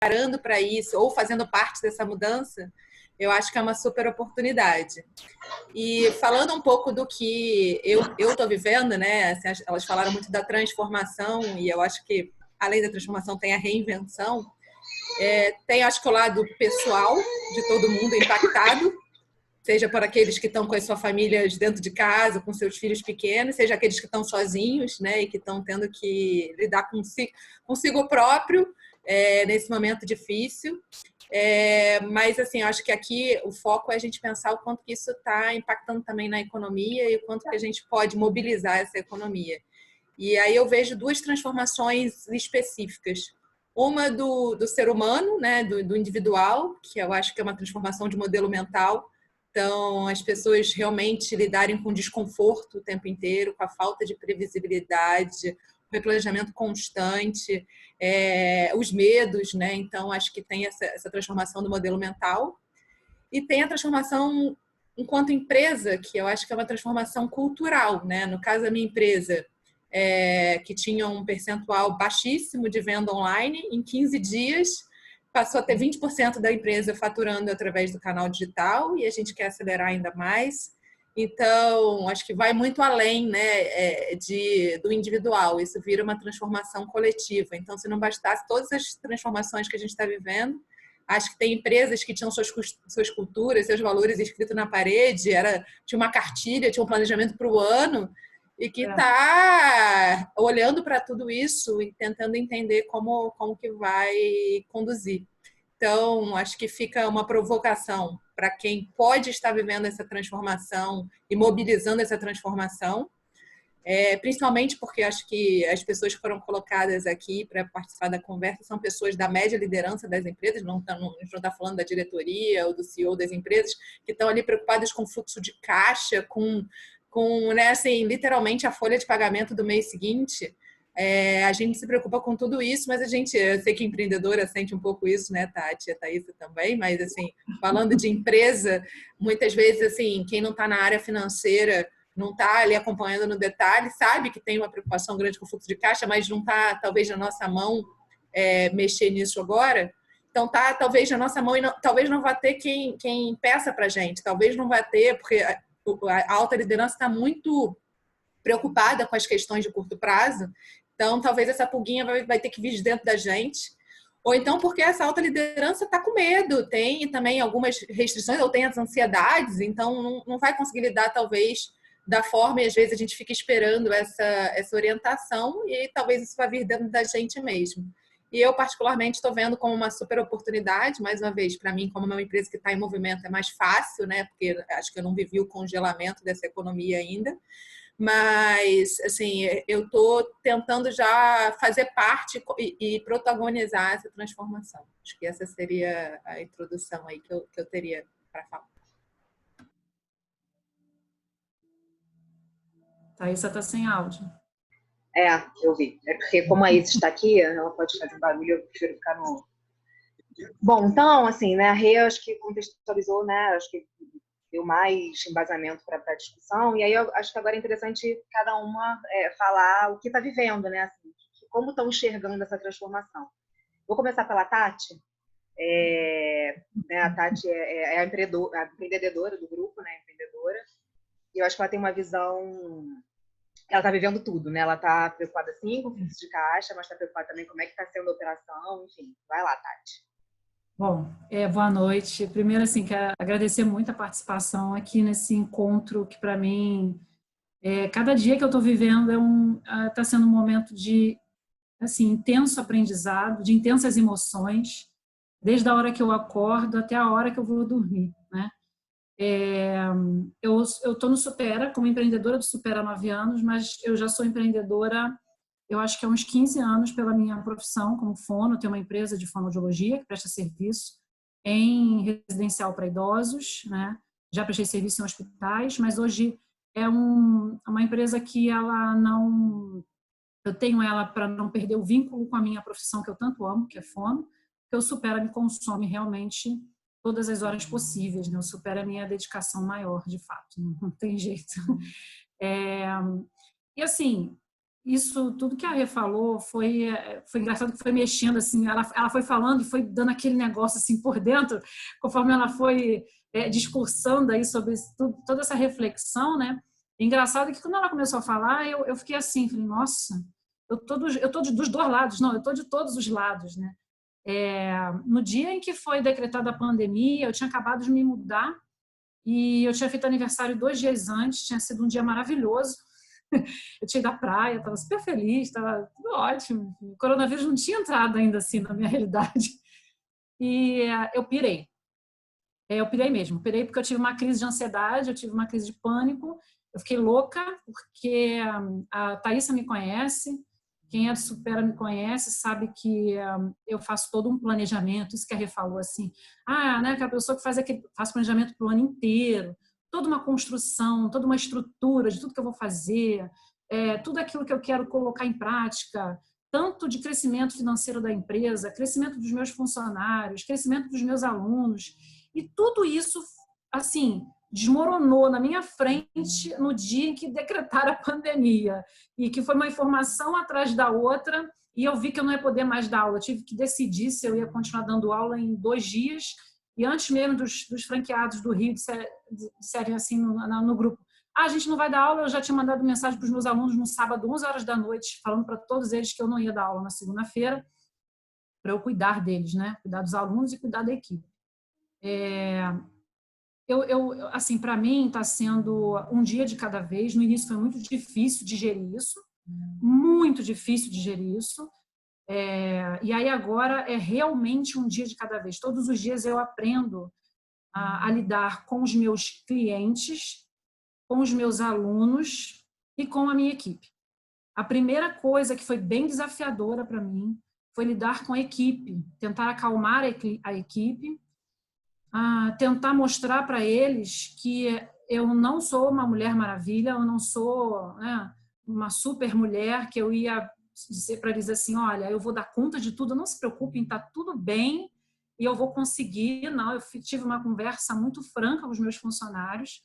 preparando para isso ou fazendo parte dessa mudança, eu acho que é uma super oportunidade. E falando um pouco do que eu estou vivendo, né? Assim, elas falaram muito da transformação e eu acho que além da transformação tem a reinvenção. Tem, acho que, o lado pessoal de todo mundo impactado, seja por aqueles que estão com as suas famílias dentro de casa, com seus filhos pequenos, seja aqueles que estão sozinhos, né, e que estão tendo que lidar consigo próprio nesse momento difícil. Mas, assim, acho que aqui o foco é a gente pensar o quanto que isso está impactando também na economia e o quanto que a gente pode mobilizar essa economia. E aí eu vejo duas transformações específicas. Uma do ser humano, né, do individual, que eu acho que é uma transformação de modelo mental. Então, as pessoas realmente lidarem com desconforto o tempo inteiro, com a falta de previsibilidade, o replanejamento constante, os medos, né? Então, acho que tem essa transformação do modelo mental. E tem a transformação enquanto empresa, que eu acho que é uma transformação cultural, né? No caso da minha empresa, que tinha um percentual baixíssimo de venda online, em 15 dias passou a ter 20% da empresa faturando através do canal digital e a gente quer acelerar ainda mais. Então, acho que vai muito além, né, do individual. Isso vira uma transformação coletiva. Então, se não bastasse todas as transformações que a gente está vivendo, acho que tem empresas que tinham suas culturas, seus valores escritos na parede, tinha uma cartilha, tinha um planejamento para o ano, e que está olhando para tudo isso e tentando entender como que vai conduzir. Então, acho que fica uma provocação para quem pode estar vivendo essa transformação e mobilizando essa transformação, principalmente porque acho que as pessoas que foram colocadas aqui para participar da conversa são pessoas da média liderança das empresas, a gente não está falando da diretoria ou do CEO das empresas, que estão ali preocupadas com o fluxo de caixa, com né, assim, literalmente a folha de pagamento do mês seguinte. A gente se preocupa com tudo isso, mas eu sei que empreendedora sente um pouco isso, né, Tati, a Thaísa também, mas assim, falando de empresa, muitas vezes assim, quem não está na área financeira não está ali acompanhando no detalhe, sabe que tem uma preocupação grande com o fluxo de caixa, mas não está talvez na nossa mão mexer nisso agora. Então tá talvez na nossa mão e talvez não vá ter quem peça para a gente, talvez não vá ter, porque a alta liderança está muito preocupada com as questões de curto prazo, então talvez essa pulguinha vai ter que vir de dentro da gente, ou então porque essa alta liderança está com medo, tem também algumas restrições, ou tem as ansiedades, então não vai conseguir lidar talvez da forma, e às vezes a gente fica esperando essa orientação e talvez isso vá vir dentro da gente mesmo. E eu, particularmente, estou vendo como uma super oportunidade, mais uma vez, para mim, como uma empresa que está em movimento, é mais fácil, né? Porque acho que eu não vivi o congelamento dessa economia ainda. Mas, assim, eu estou tentando já fazer parte e protagonizar essa transformação. Acho que essa seria a introdução aí que eu teria para falar. Thaísa está sem áudio. Eu vi. É porque como a Isa está aqui, ela pode fazer barulho, eu prefiro ficar no... Bom, então, assim, né, a Rê, acho que contextualizou, né, acho que deu mais embasamento para a discussão, e aí eu acho que agora é interessante cada uma falar o que está vivendo, né, assim, como estão enxergando essa transformação. Vou começar pela Tati. A Tati é a empreendedora do grupo, né, empreendedora, e eu acho que ela tem uma visão... Ela está vivendo tudo, né? Ela está preocupada, sim, com o fluxo de caixa, mas está preocupada também com como é que está sendo a operação, enfim. Vai lá, Tati. Bom, boa noite. Primeiro, assim, quero agradecer muito a participação aqui nesse encontro que, para mim, cada dia que eu estou vivendo está sendo um momento de, assim, intenso aprendizado, de intensas emoções, desde a hora que eu acordo até a hora que eu vou dormir, né? Eu estou no Supera, como empreendedora do Supera há 9 anos, mas eu já sou empreendedora, eu acho que há uns 15 anos pela minha profissão como fono. Eu tenho uma empresa de fonoaudiologia que presta serviço em residencial para idosos, né? Já prestei serviço em hospitais, mas hoje é uma empresa que ela não... Eu tenho ela para não perder o vínculo com a minha profissão que eu tanto amo, que é fono, porque o Supera me consome realmente todas as horas possíveis, né? O Supera a minha dedicação maior, de fato, não tem jeito. E assim, isso, tudo que a Rê falou foi engraçado, que foi mexendo, assim, ela foi falando e foi dando aquele negócio, assim, por dentro, conforme ela foi discursando aí sobre toda essa reflexão, né? Engraçado que quando ela começou a falar, eu fiquei assim, falei, nossa, eu tô dos dois lados, não, eu tô de todos os lados, né? No dia em que foi decretada a pandemia, eu tinha acabado de me mudar e eu tinha feito aniversário 2 dias antes, tinha sido um dia maravilhoso. Eu tinha ido à praia, estava super feliz, estava tudo ótimo. O coronavírus não tinha entrado ainda assim na minha realidade. E eu pirei. Eu pirei mesmo. Pirei porque eu tive uma crise de ansiedade, eu tive uma crise de pânico. Eu fiquei louca porque a Thaísa me conhece, quem é do Supera me conhece, sabe que eu faço todo um planejamento. Isso que a Rê falou assim, né, aquela pessoa que faz planejamento para o ano inteiro, toda uma construção, toda uma estrutura de tudo que eu vou fazer, tudo aquilo que eu quero colocar em prática, tanto de crescimento financeiro da empresa, crescimento dos meus funcionários, crescimento dos meus alunos. E tudo isso, assim, desmoronou na minha frente no dia em que decretaram a pandemia. E que foi uma informação atrás da outra, e eu vi que eu não ia poder mais dar aula. Eu tive que decidir se eu ia continuar dando aula em 2 dias. E antes mesmo dos franqueados do Rio disserem assim no grupo, a gente não vai dar aula, eu já tinha mandado mensagem para os meus alunos no sábado, 11 horas da noite, falando para todos eles que eu não ia dar aula na segunda-feira, para eu cuidar deles, né? Cuidar dos alunos e cuidar da equipe. Assim, para mim está sendo um dia de cada vez. No início foi muito difícil digerir isso, muito difícil digerir isso. E aí agora é realmente um dia de cada vez. Todos os dias eu aprendo a lidar com os meus clientes, com os meus alunos e com a minha equipe. A primeira coisa que foi bem desafiadora para mim foi lidar com a equipe, tentar acalmar a equipe, tentar mostrar para eles que eu não sou uma mulher maravilha, eu não sou, né, uma super mulher que eu ia dizer para eles assim, olha, eu vou dar conta de tudo, não se preocupem, está tudo bem e eu vou conseguir. Não, eu tive uma conversa muito franca com os meus funcionários,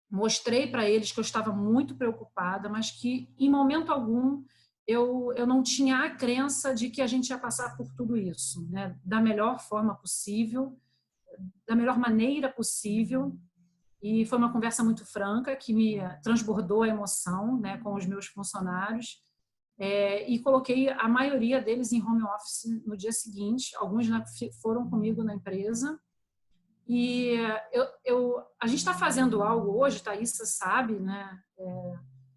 mostrei para eles que eu estava muito preocupada, mas que em momento algum eu não tinha a crença de que a gente ia passar por tudo isso, né, da melhor forma possível, da melhor maneira possível. E foi uma conversa muito franca que me transbordou a emoção, né, com os meus funcionários. E coloquei a maioria deles em home office no dia seguinte. Alguns foram comigo na empresa. E a gente está fazendo algo hoje, Thaísa sabe, né?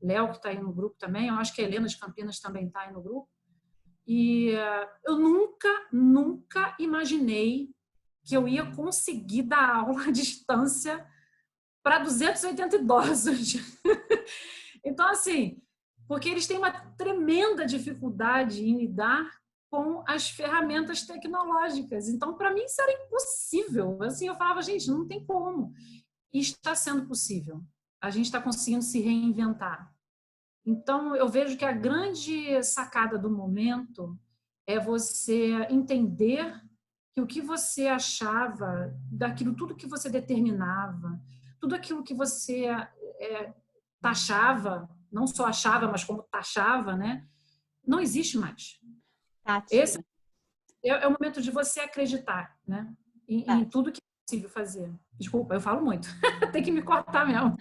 Léo, que está aí no grupo também, eu acho que a Helena de Campinas também está aí no grupo. E eu nunca imaginei que eu ia conseguir dar aula à distância para 280 idosos. Então, assim, porque eles têm uma tremenda dificuldade em lidar com as ferramentas tecnológicas. Então, para mim, isso era impossível. Assim, eu falava, gente, não tem como. E está sendo possível. A gente está conseguindo se reinventar. Então, eu vejo que a grande sacada do momento é você entender que o que você achava, daquilo tudo que você determinava, tudo aquilo que você taxava, não só achava, mas como taxava, né? Não existe mais. Tati. Esse é o momento de você acreditar, né? Em tudo que é possível fazer. Desculpa, eu falo muito. Tem que me cortar mesmo.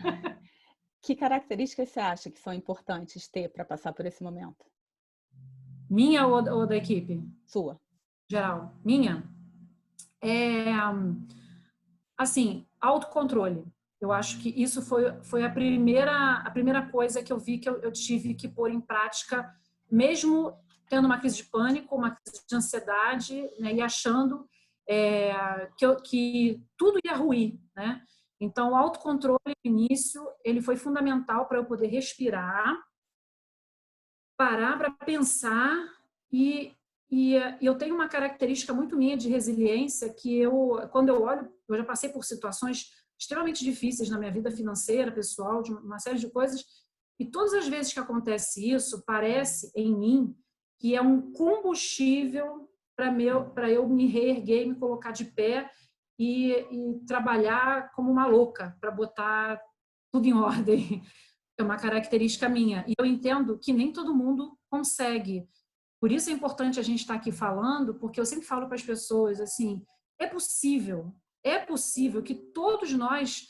Que características você acha que são importantes ter para passar por esse momento? Minha ou da equipe? Sua. Geral. Minha? Assim, autocontrole. Eu acho que isso foi a primeira coisa que eu vi que eu tive que pôr em prática, mesmo tendo uma crise de pânico, uma crise de ansiedade, né, e achando que tudo ia ruir, né? Então, o autocontrole no início, ele foi fundamental para eu poder respirar, parar para pensar e eu tenho uma característica muito minha de resiliência que quando eu olho, eu já passei por situações extremamente difíceis na minha vida financeira, pessoal, de uma série de coisas, e todas as vezes que acontece isso, parece em mim que é um combustível para eu me reerguer, me colocar de pé e trabalhar como uma louca para botar tudo em ordem. É uma característica minha. E eu entendo que nem todo mundo consegue. Por isso é importante a gente estar aqui falando, porque eu sempre falo para as pessoas assim, é possível que todos nós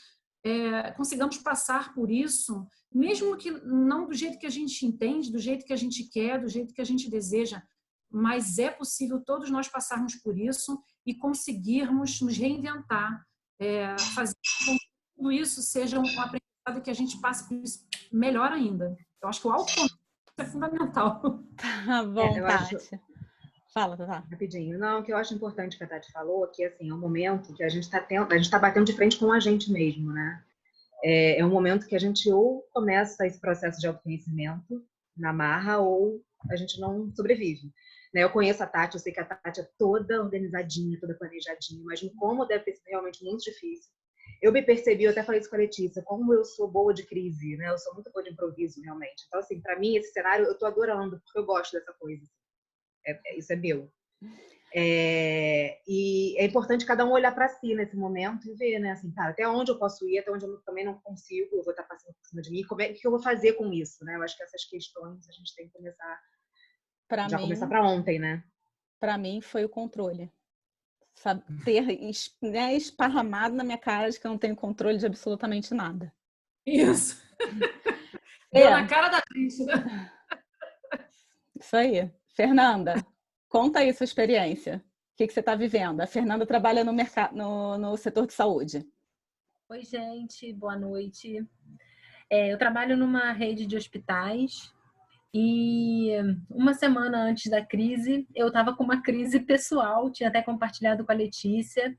consigamos passar por isso, mesmo que não do jeito que a gente entende, do jeito que a gente quer, do jeito que a gente deseja, mas é possível todos nós passarmos por isso e conseguirmos nos reinventar, fazer com que tudo isso seja um aprendizado que a gente passe por isso melhor ainda. Eu acho que o autoconhecimento é fundamental. Tá bom, Eu acho, Tati. Fala, Tatá. rapidinho, não, o que eu acho importante que a Tati falou, que assim, é um momento que a gente está batendo de frente com a gente mesmo, né? É um momento que a gente ou começa esse processo de autoconhecimento na marra ou a gente não sobrevive. Né? Eu conheço a Tati, eu sei que a Tati é toda organizadinha, toda planejadinha, mas como deve ter sido realmente muito difícil. Eu me percebi, eu até falei isso com a Letícia, como eu sou boa de crise, né? Eu sou muito boa de improviso, realmente. Então, assim, para mim, esse cenário eu tô adorando, porque eu gosto dessa coisa. Isso é meu. E é importante cada um olhar para si nesse momento e ver, né? Assim, cara, até onde eu posso ir, até onde eu também não consigo, eu vou estar passando por cima de mim, o que eu vou fazer com isso, né? Eu acho que essas questões a gente tem que começar, começar para ontem, né? Para mim foi o controle. Sabe, ter esparramado na minha cara de que eu não tenho controle de absolutamente nada. Isso. Deu na cara da triste, né? Isso aí. Fernanda, conta aí sua experiência. O que você está vivendo? A Fernanda trabalha no setor de saúde. Oi, gente. Boa noite. Eu trabalho numa rede de hospitais e uma semana antes da crise, eu estava com uma crise pessoal, tinha até compartilhado com a Letícia,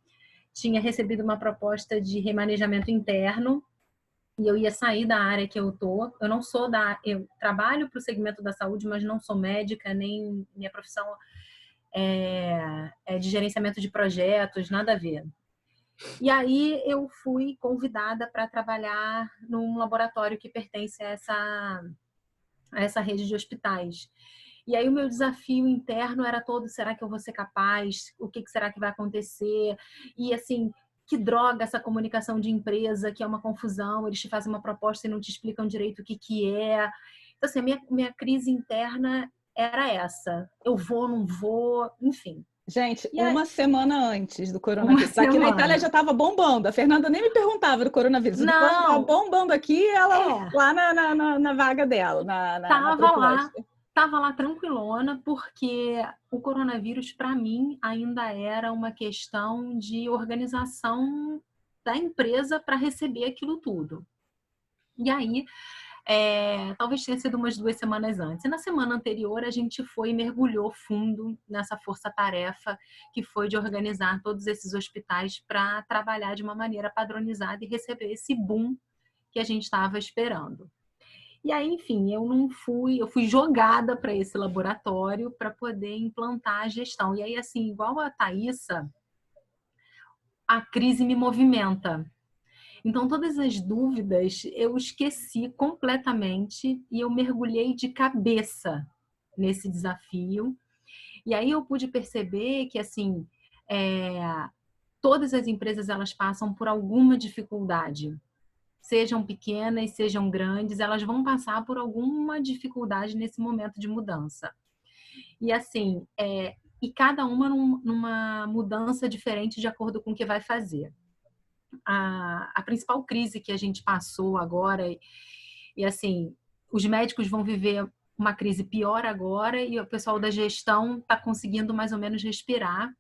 tinha recebido uma proposta de remanejamento interno e eu ia sair da área que eu tô. Eu não sou eu trabalho para o segmento da saúde, mas não sou médica, nem minha profissão é de gerenciamento de projetos, nada a ver. E aí eu fui convidada para trabalhar num laboratório que pertence a essa rede de hospitais. E aí o meu desafio interno era todo, será que eu vou ser capaz? O que será que vai acontecer? E assim, que droga essa comunicação de empresa, que é uma confusão, eles te fazem uma proposta e não te explicam direito o que é. Então assim, a minha crise interna era essa. Eu vou, não vou, enfim. Gente, uma semana antes do coronavírus. Aqui na Itália já estava bombando. A Fernanda nem me perguntava do coronavírus. O negócio estava bombando aqui, ela lá na vaga dela, na proposta. Estava lá tranquilona, porque o coronavírus, para mim, ainda era uma questão de organização da empresa para receber aquilo tudo. E aí, talvez tenha sido umas 2 semanas antes. E na semana anterior, a gente foi e mergulhou fundo nessa força-tarefa que foi de organizar todos esses hospitais para trabalhar de uma maneira padronizada e receber esse boom que a gente estava esperando. E aí, enfim, eu fui jogada para esse laboratório para poder implantar a gestão. E aí, assim, igual a Thaísa, a crise me movimenta. Então, todas as dúvidas eu esqueci completamente e eu mergulhei de cabeça nesse desafio. E aí eu pude perceber que, assim, todas as empresas elas passam por alguma dificuldade. Sejam pequenas, sejam grandes, elas vão passar por alguma dificuldade nesse momento de mudança. E assim, e cada uma numa mudança diferente de acordo com o que vai fazer. A principal crise que a gente passou agora, e assim, os médicos vão viver uma crise pior agora e o pessoal da gestão está conseguindo mais ou menos respirar,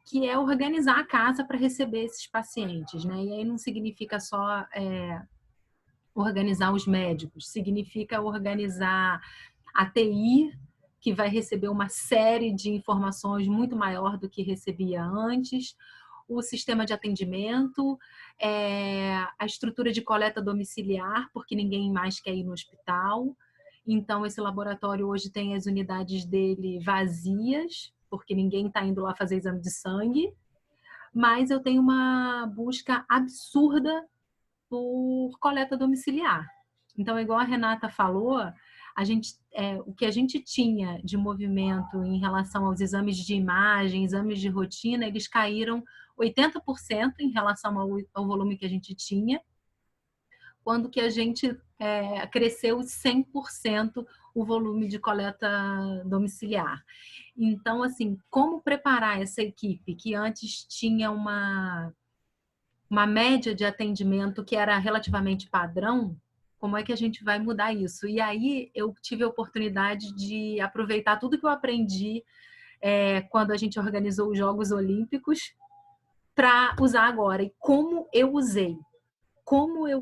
que é organizar a casa para receber esses pacientes, né? E aí não significa só organizar os médicos, significa organizar a TI, que vai receber uma série de informações muito maior do que recebia antes, o sistema de atendimento, a estrutura de coleta domiciliar, porque ninguém mais quer ir no hospital. Então, esse laboratório hoje tem as unidades dele vazias, porque ninguém está indo lá fazer exame de sangue. Mas eu tenho uma busca absurda por coleta domiciliar. Então, igual a Renata falou, o que a gente tinha de movimento em relação aos exames de imagem, exames de rotina, eles caíram 80% em relação ao volume que a gente tinha, quando que a gente cresceu 100% o volume de coleta domiciliar. Então, assim, como preparar essa equipe que antes tinha uma média de atendimento que era relativamente padrão, como é que a gente vai mudar isso? E aí eu tive a oportunidade de aproveitar tudo que eu aprendi quando a gente organizou os Jogos Olímpicos para usar agora. E como eu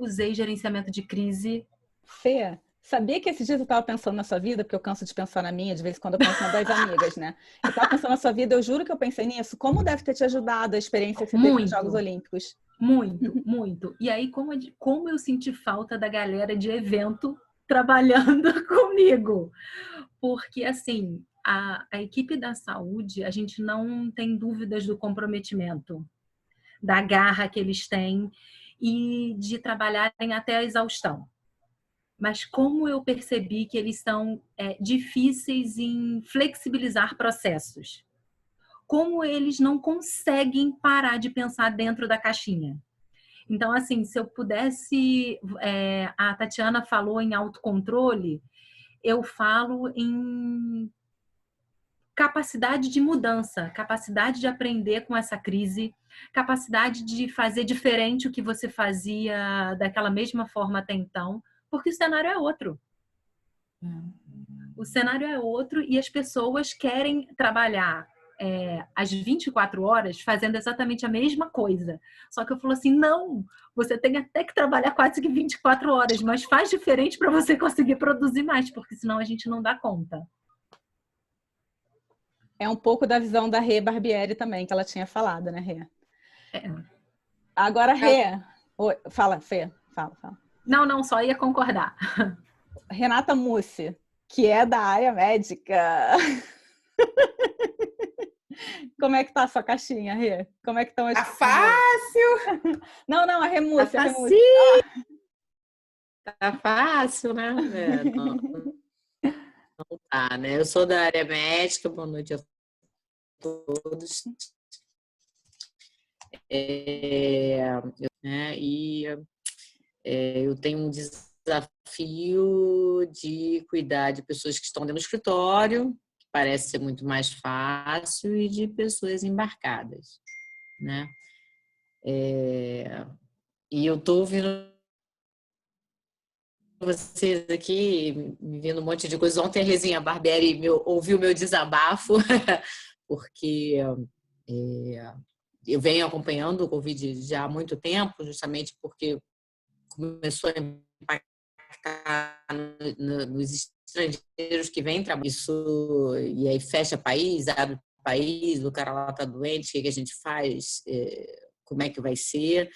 usei gerenciamento de crise. Fê, sabia que esses dias eu estava pensando na sua vida, porque eu canso de pensar na minha, de vez em quando eu penso nas das amigas, né? Eu estava pensando na sua vida, eu juro que eu pensei nisso. Como deve ter te ajudado a experiência que você teve nos Jogos Olímpicos? Muito, muito. E aí, como eu senti falta da galera de evento trabalhando comigo. Porque, assim, a equipe da saúde, a gente não tem dúvidas do comprometimento, da garra que eles têm e de trabalharem até a exaustão. Mas como eu percebi que eles são difíceis em flexibilizar processos. Como eles não conseguem parar de pensar dentro da caixinha. Então, assim, se eu pudesse... a Tatiana falou em autocontrole, eu falo em capacidade de mudança, capacidade de aprender com essa crise, capacidade de fazer diferente o que você fazia daquela mesma forma até então, porque o cenário é outro. O cenário é outro e as pessoas querem trabalhar às 24 horas fazendo exatamente a mesma coisa. Só que eu falo assim, não, você tem até que trabalhar quase que 24 horas, mas faz diferente para você conseguir produzir mais, porque senão a gente não dá conta. É um pouco da visão da Rê Barbieri também, que ela tinha falado, né, Rê? Agora, Rê... Oi, fala, Fê. Fala. Não, só ia concordar. Renata Mussi, que é da área médica. Como é que tá a sua caixinha, Rê? Como é que estão as... Tá fácil! Não, a Rê Mussi. Tá fácil. Tá fácil, né? Não tá, né? Eu sou da área médica, boa noite a todos. Eu tenho um desafio de cuidar de pessoas que estão dentro do escritório, que parece ser muito mais fácil, e de pessoas embarcadas, né? E eu tô ouvindo vocês aqui, me vindo um monte de coisa. Ontem a Rezinha Barbieri ouviu meu desabafo, porque eu venho acompanhando o Covid já há muito tempo, justamente porque começou a impactar nos estrangeiros que vêm trabalhar. Isso, e aí fecha país, abre país, o cara lá está doente, o que a gente faz, como é que vai ser.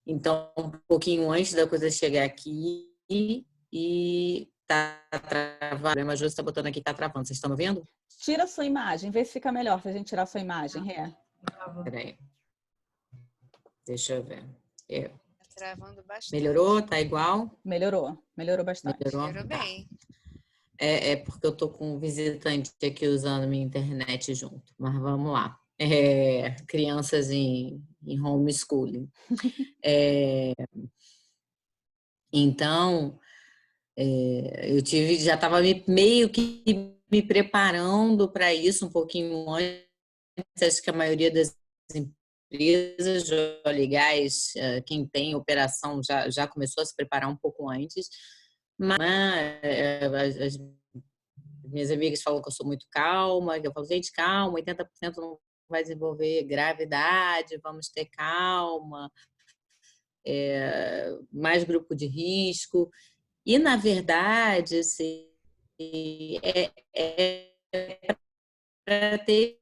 Então, um pouquinho antes da coisa chegar aqui, e tá travando. O problema, a Júlia está botando aqui, tá travando. Vocês estão me vendo? Tira a sua imagem, vê se fica melhor se a gente tirar a sua imagem, Rê. Peraí. Deixa eu ver. Tá travando bastante. Melhorou? Tá igual? Melhorou bastante. Melhorou bem. É porque eu tô com um visitante aqui usando minha internet junto. Mas vamos lá. Crianças em homeschooling. Então, eu já estava meio que me preparando para isso um pouquinho antes. Acho que a maioria das empresas de óleo e gás, quem tem operação já começou a se preparar um pouco antes. Mas as minhas amigas falam que eu sou muito calma, que eu falo, gente, calma, 80% não vai desenvolver gravidade, vamos ter calma. Mais grupo de risco. E, na verdade, assim, para ter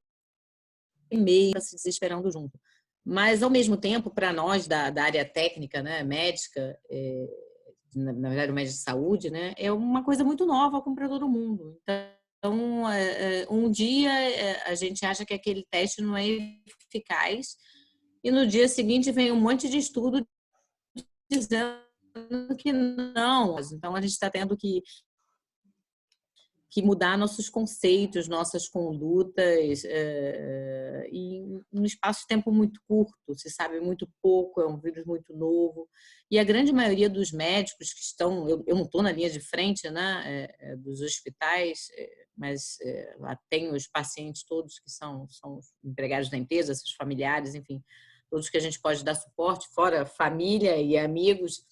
meio se desesperando junto. Mas, ao mesmo tempo, para nós da área técnica, né, médica, na verdade, o médico de saúde, né, é uma coisa muito nova como para todo mundo. Então, um dia a gente acha que aquele teste não é eficaz e no dia seguinte vem um monte de estudo dizendo que não. Então, a gente está tendo que mudar nossos conceitos, nossas condutas, e num espaço de tempo muito curto, se sabe muito pouco, é um vírus muito novo. E a grande maioria dos médicos que estão, eu não estou na linha de frente, né, dos hospitais, mas lá tenho os pacientes todos que são empregados da empresa, seus familiares, enfim, todos que a gente pode dar suporte, fora família e amigos.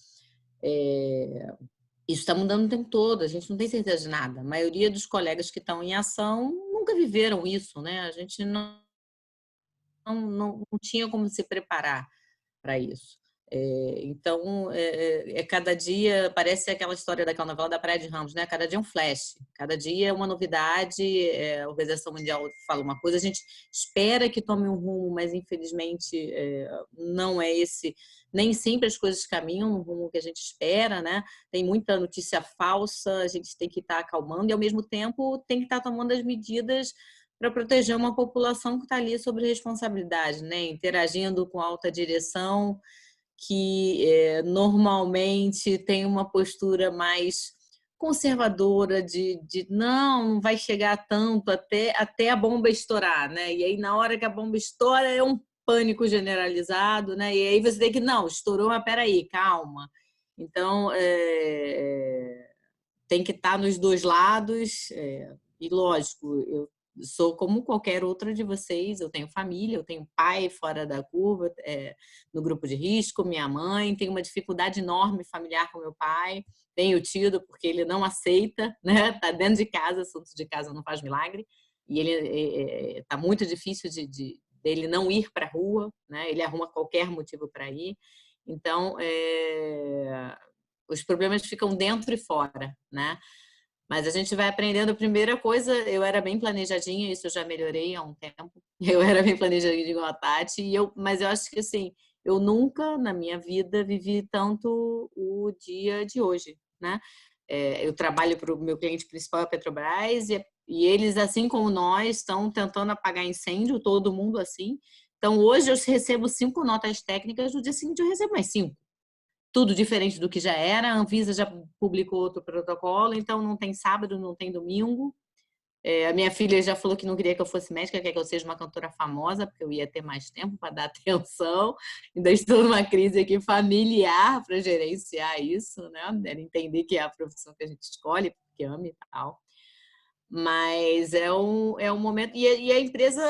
Isso está mudando o tempo todo, a gente não tem certeza de nada. A maioria dos colegas que estão em ação nunca viveram isso, né? A gente não tinha como se preparar para isso. Então, cada dia, parece aquela história daquela novela da Praia de Ramos, né? Cada dia é um flash, cada dia é uma novidade. A Organização Mundial fala uma coisa, a gente espera que tome um rumo, mas infelizmente não é esse. Nem sempre as coisas caminham no rumo que a gente espera, né? Tem muita notícia falsa, a gente tem que estar acalmando e, ao mesmo tempo, tem que estar tomando as medidas para proteger uma população que está ali sob responsabilidade, né? Interagindo com a alta direção, que normalmente tem uma postura mais conservadora de não vai chegar tanto até a bomba estourar, né? E aí, na hora que a bomba estoura, é um pânico generalizado, né? E aí você tem que, não, estourou, mas peraí, calma. Então, tem que estar nos dois lados, e lógico, eu sou como qualquer outra de vocês, eu tenho família, eu tenho pai fora da curva, no grupo de risco, minha mãe, tenho uma dificuldade enorme familiar com meu pai, tenho tido porque ele não aceita, né? Tá dentro de casa, assunto de casa não faz milagre, e ele tá muito difícil dele não ir para a rua, né? Ele arruma qualquer motivo para ir, então os problemas ficam dentro e fora, né? Mas a gente vai aprendendo. A primeira coisa, eu era bem planejadinha, isso eu já melhorei há um tempo. Eu era bem planejadinha igual a Tati, mas eu acho que assim, eu nunca na minha vida vivi tanto o dia de hoje, né? Eu trabalho para o meu cliente principal, a Petrobras, e eles, assim como nós, estão tentando apagar incêndio, todo mundo assim. Então, hoje eu recebo 5 notas técnicas, no dia seguinte eu recebo mais 5. Tudo diferente do que já era. A Anvisa já publicou outro protocolo, então não tem sábado, não tem domingo. A minha filha já falou que não queria que eu fosse médica, quer que eu seja uma cantora famosa, porque eu ia ter mais tempo para dar atenção. Ainda estou numa crise aqui familiar para gerenciar isso, né? Ela entender que é a profissão que a gente escolhe, porque ama e tal. Mas é um momento. E a empresa,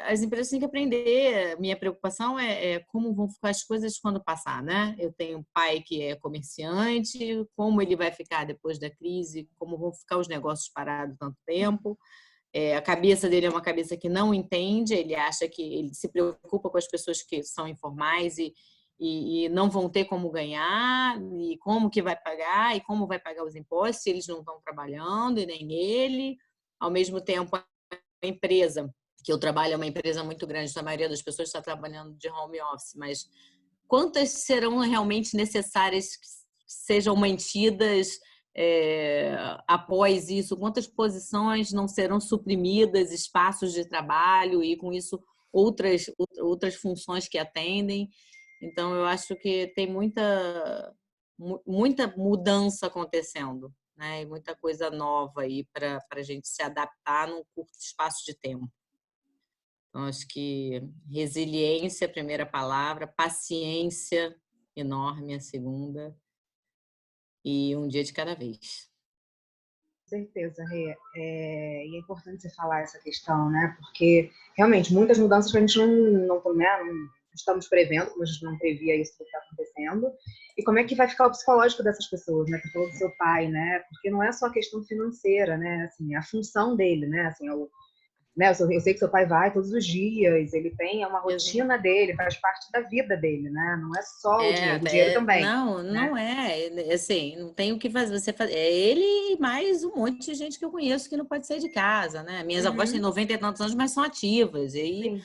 as empresas têm que aprender. Minha preocupação é como vão ficar as coisas quando passar, né? Eu tenho um pai que é comerciante, como ele vai ficar depois da crise, como vão ficar os negócios parados tanto tempo. A cabeça dele é uma cabeça que não entende, ele acha que ele se preocupa com as pessoas que são informais e não vão ter como ganhar, e como que vai pagar, e como vai pagar os impostos se eles não estão trabalhando, e nem ele. Ao mesmo tempo, a empresa, que eu trabalho é uma empresa muito grande, a maioria das pessoas está trabalhando de home office, mas quantas serão realmente necessárias que sejam mantidas após isso? Quantas posições não serão suprimidas, espaços de trabalho, e com isso outras funções que atendem? Então, eu acho que tem muita mudança acontecendo, né? E muita coisa nova aí para a gente se adaptar num curto espaço de tempo. Então, acho que resiliência, a primeira palavra, paciência enorme, a segunda, e um dia de cada vez. Com certeza, Rê. E é importante você falar essa questão, né? Porque, realmente, muitas mudanças que a gente não estamos prevendo, como a gente não previa isso que está acontecendo. E como é que vai ficar o psicológico dessas pessoas, né? Que falou do seu pai, né? Porque não é só a questão financeira, né? Assim, a função dele, né? Assim, eu sei que seu pai vai todos os dias, ele tem uma rotina dele, faz parte da vida dele, né? Não é só o dinheiro também. Não é, assim, não tem o que fazer. É ele e mais um monte de gente que eu conheço que não pode sair de casa, né? Minhas avós têm 90 e tantos anos, mas são ativas. E aí,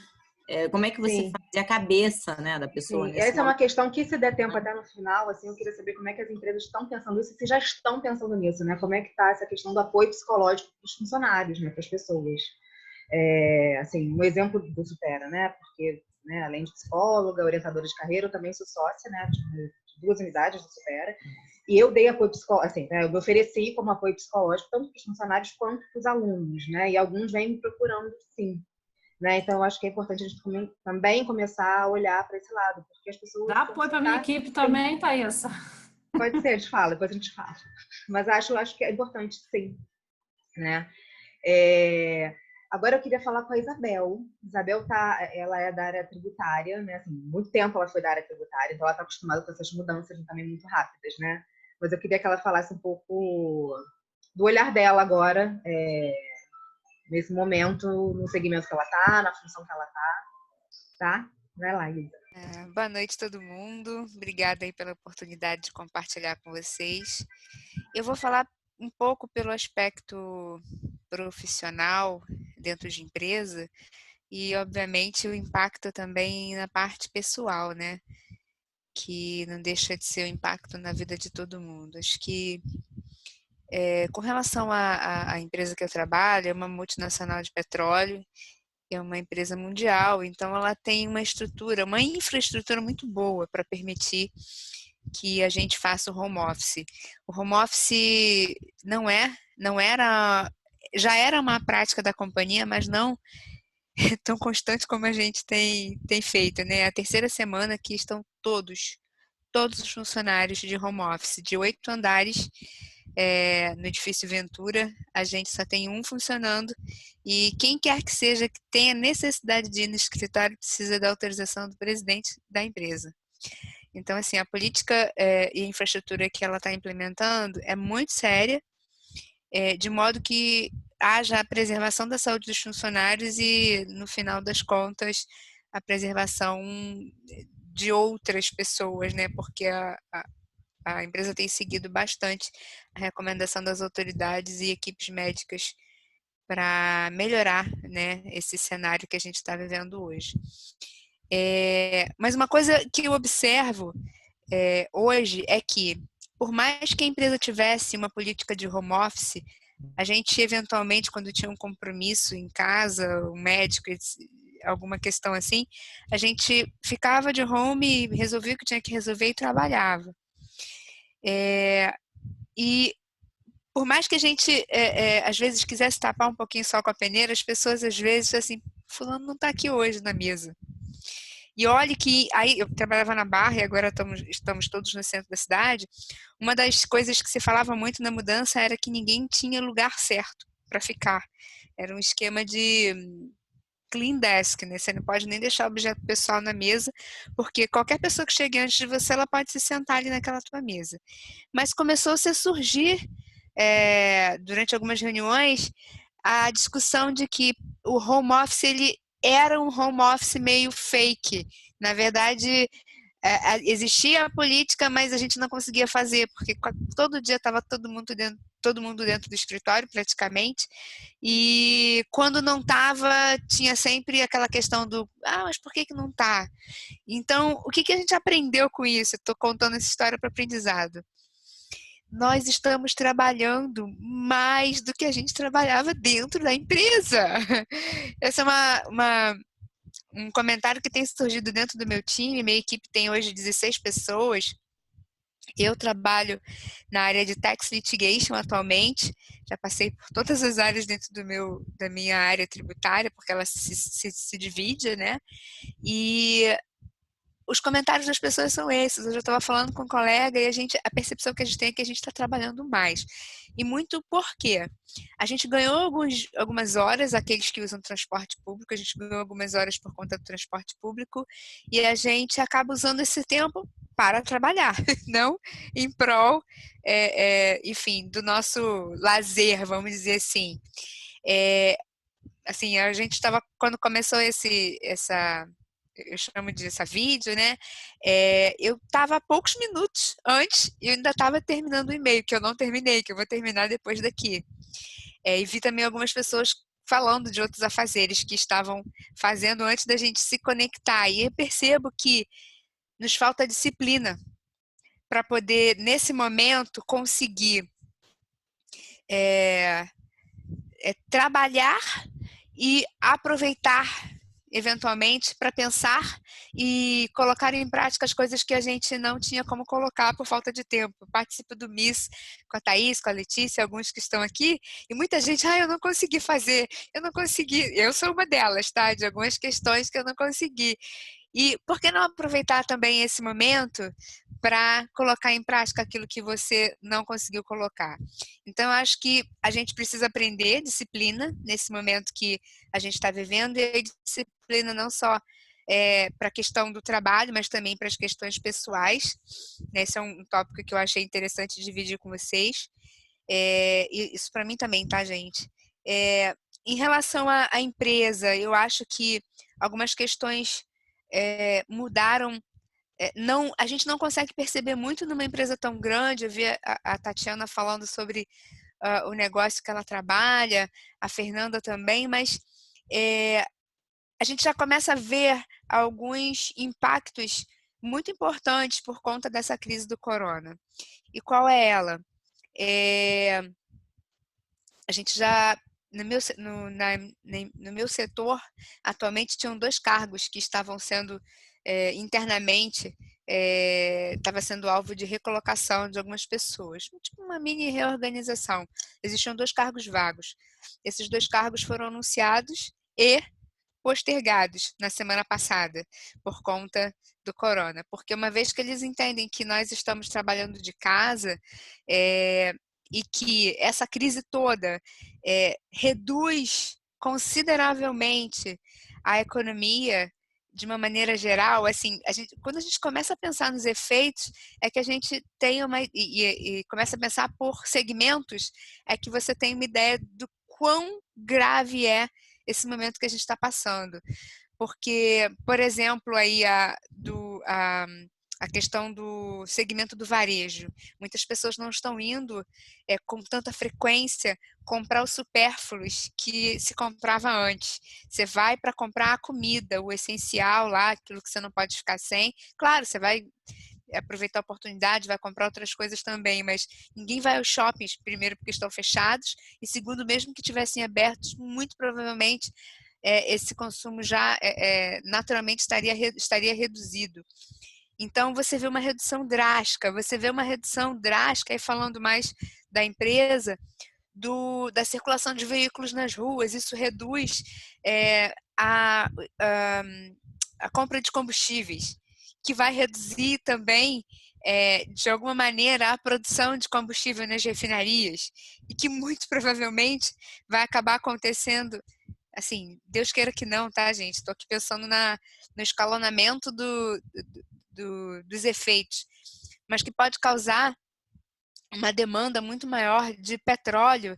como é que você faz a cabeça, né, da pessoa? Essa é uma questão que, se der tempo até no final, assim, eu queria saber como é que as empresas estão pensando isso, se já estão pensando nisso, né? Como é que está essa questão do apoio psicológico para os funcionários, né, para as pessoas. Assim, um exemplo do Supera, né? Porque, né, além de psicóloga, orientadora de carreira, eu também sou sócia, né, de 2 unidades do Supera. E eu dei apoio psicológico, assim, né, eu me ofereci como apoio psicológico tanto para os funcionários quanto para os alunos, né? E alguns vêm me procurando, sim. né? Então, eu acho que é importante a gente também começar a olhar para esse lado, porque as pessoas... Dá apoio para minha equipe também, Thaísa. Pode ser, depois a gente fala. Mas acho que é importante, sim, né? Agora eu queria falar com a Isabel. Isabel ela é da área tributária, né? Assim, muito tempo ela foi da área tributária, então ela está acostumada com essas mudanças também muito rápidas, né? Mas eu queria que ela falasse um pouco do olhar dela agora, nesse momento, no segmento que ela está, na função que ela está, tá? Vai lá, Isa. Boa noite, todo mundo. Obrigada aí pela oportunidade de compartilhar com vocês. Eu vou falar um pouco pelo aspecto profissional dentro de empresa e, obviamente, o impacto também na parte pessoal, né? Que não deixa de ser um impacto na vida de todo mundo. Acho que, com relação à empresa que eu trabalho, é uma multinacional de petróleo, é uma empresa mundial, então ela tem uma infraestrutura muito boa para permitir que a gente faça o home office. O home office já era uma prática da companhia, mas não tão constante como a gente tem feito, né? A terceira semana que estão todos os funcionários de home office, de 8 andares, no edifício Ventura, a gente só tem um funcionando e quem quer que seja que tenha necessidade de ir no escritório precisa da autorização do presidente da empresa. Então, assim, a política e a infraestrutura que ela está implementando é muito séria, de modo que haja a preservação da saúde dos funcionários e, no final das contas, a preservação de outras pessoas, né? Porque a empresa tem seguido bastante a recomendação das autoridades e equipes médicas para melhorar, né, esse cenário que a gente está vivendo hoje. Mas uma coisa que eu observo hoje é que, por mais que a empresa tivesse uma política de home office, a gente eventualmente, quando tinha um compromisso em casa, um médico, alguma questão assim, a gente ficava de home, resolvia o que tinha que resolver e trabalhava. E por mais que a gente, às vezes, quisesse tapar um pouquinho só com a peneira, as pessoas, às vezes, assim, fulano não está aqui hoje na mesa. E olhe que, aí eu trabalhava na Barra e agora estamos todos no centro da cidade, uma das coisas que se falava muito na mudança era que ninguém tinha lugar certo para ficar. Era um esquema de clean desk, né? Você não pode nem deixar objeto pessoal na mesa, porque qualquer pessoa que chegue antes de você, ela pode se sentar ali naquela tua mesa. Mas começou-se a surgir, durante algumas reuniões, a discussão de que o home office ele era um home office meio fake. Na verdade, existia a política, mas a gente não conseguia fazer, porque todo dia estava todo mundo dentro do escritório, praticamente, e quando não estava, tinha sempre aquela questão do, mas por que não está? Então, o que a gente aprendeu com isso? Estou contando essa história para aprendizado. Nós estamos trabalhando mais do que a gente trabalhava dentro da empresa. Esse é um comentário que tem surgido dentro do meu time. Minha equipe tem hoje 16 pessoas. Eu trabalho na área de tax litigation atualmente. Já passei por todas as áreas dentro da minha área tributária, porque ela se divide, né? E os comentários das pessoas são esses. Eu já estava falando com um colega e a percepção que a gente tem é que a gente está trabalhando mais. E muito por quê? A gente ganhou algumas horas, aqueles que usam transporte público, a gente ganhou algumas horas por conta do transporte público e a gente acaba usando esse tempo para trabalhar, não em prol, enfim, do nosso lazer, vamos dizer assim. Assim, a gente estava, quando começou eu chamo de essa vídeo, né? Eu estava poucos minutos antes e eu ainda estava terminando o e-mail, que eu não terminei, que eu vou terminar depois daqui. E vi também algumas pessoas falando de outros afazeres que estavam fazendo antes da gente se conectar. E eu percebo que nos falta disciplina para poder, nesse momento, conseguir trabalhar e aproveitar eventualmente, para pensar e colocar em prática as coisas que a gente não tinha como colocar por falta de tempo. Eu participo do MIS com a Thaís, com a Letícia, alguns que estão aqui, e muita gente, eu não consegui fazer, eu não consegui. Eu sou uma delas, tá? De algumas questões que eu não consegui. E por que não aproveitar também esse momento para colocar em prática aquilo que você não conseguiu colocar? Então, eu acho que a gente precisa aprender disciplina nesse momento que a gente está vivendo, e disciplina não só para a questão do trabalho, mas também para as questões pessoais. Esse é um tópico que eu achei interessante dividir com vocês. E isso para mim também, tá, gente? Em relação à empresa, eu acho que algumas questões mudaram. Não, a gente não consegue perceber muito numa empresa tão grande. Eu vi a Tatiana falando sobre o negócio que ela trabalha, a Fernanda também, mas a gente já começa a ver alguns impactos muito importantes por conta dessa crise do corona. E qual é ela? A gente já, no meu setor, atualmente tinham 2 cargos que estavam sendo internamente, estava sendo alvo de recolocação de algumas pessoas, tipo uma mini reorganização. Existiam 2 cargos vagos. Esses 2 cargos foram anunciados e postergados na semana passada por conta do corona, porque uma vez que eles entendem que nós estamos trabalhando de casa e que essa crise toda reduz consideravelmente a economia de uma maneira geral, assim, quando a gente começa a pensar nos efeitos, é que a gente tem e começa a pensar por segmentos, é que você tem uma ideia do quão grave é esse momento que a gente está passando. Porque, por exemplo, aí a questão do segmento do varejo. Muitas pessoas não estão indo com tanta frequência comprar os supérfluos que se comprava antes. Você vai para comprar a comida, o essencial lá, aquilo que você não pode ficar sem. Claro, você vai aproveitar a oportunidade, vai comprar outras coisas também, mas ninguém vai aos shoppings, primeiro porque estão fechados, e segundo, mesmo que tivessem abertos, muito provavelmente esse consumo já naturalmente estaria reduzido. Então, você vê uma redução drástica, e falando mais da empresa, da circulação de veículos nas ruas. Isso reduz a compra de combustíveis, que vai reduzir também, de alguma maneira, a produção de combustível nas refinarias, e que muito provavelmente vai acabar acontecendo, assim, Deus queira que não, tá, gente? Estou aqui pensando no escalonamento dos efeitos, mas que pode causar uma demanda muito maior de petróleo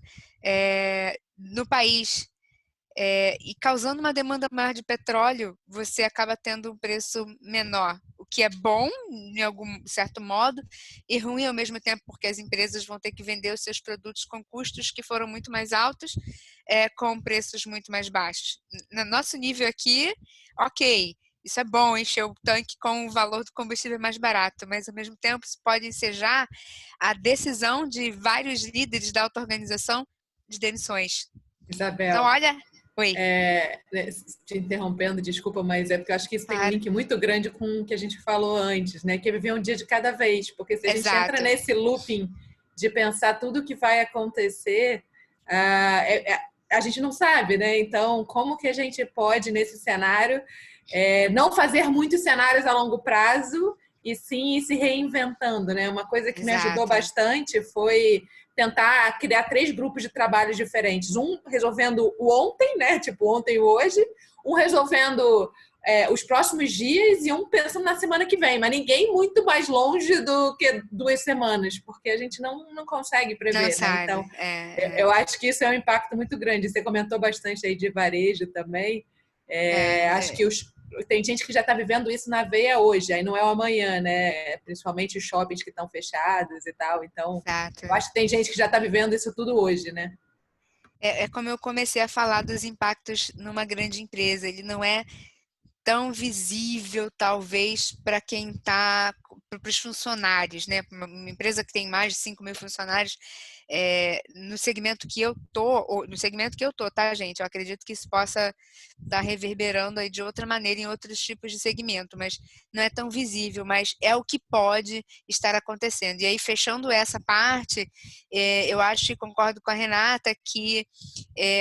no país. E causando uma demanda maior de petróleo, você acaba tendo um preço menor, o que é bom, em algum certo modo, e ruim ao mesmo tempo, porque as empresas vão ter que vender os seus produtos com custos que foram muito mais altos, com preços muito mais baixos. No nosso nível aqui, ok, isso é bom, encher o tanque com o valor do combustível mais barato, mas ao mesmo tempo isso pode ensejar a decisão de vários líderes da auto-organização de demissões. Isabel, então, olha... Oi. Te interrompendo, desculpa, mas é porque eu acho que isso tem um link muito grande com o que a gente falou antes, né? Que é viver um dia de cada vez, porque se a gente entra nesse looping de pensar tudo o que vai acontecer, a gente não sabe, né? Então, como que a gente pode, nesse cenário, não fazer muitos cenários a longo prazo e sim ir se reinventando, né? Uma coisa que me ajudou bastante foi tentar criar 3 grupos de trabalho diferentes. Um resolvendo o ontem, né? Tipo, ontem e hoje. Um resolvendo os próximos dias e um pensando na semana que vem. Mas ninguém muito mais longe do que 2 semanas, porque a gente não consegue prever, não né? sabe. Então, eu acho que isso é um impacto muito grande. Você comentou bastante aí de varejo também. Acho que tem gente que já está vivendo isso na veia hoje, aí não é o amanhã, né? Principalmente os shoppings que estão fechados e tal. Então, eu acho que tem gente que já está vivendo isso tudo hoje, né? Como eu comecei a falar dos impactos numa grande empresa. Ele não é tão visível, talvez, para quem está, para os funcionários, né? Uma empresa que tem mais de 5.000 funcionários, no segmento que eu tô, tá, gente? Eu acredito que isso possa estar reverberando aí de outra maneira em outros tipos de segmento, mas não é tão visível, mas é o que pode estar acontecendo. E aí, fechando essa parte, eu acho que concordo com a Renata que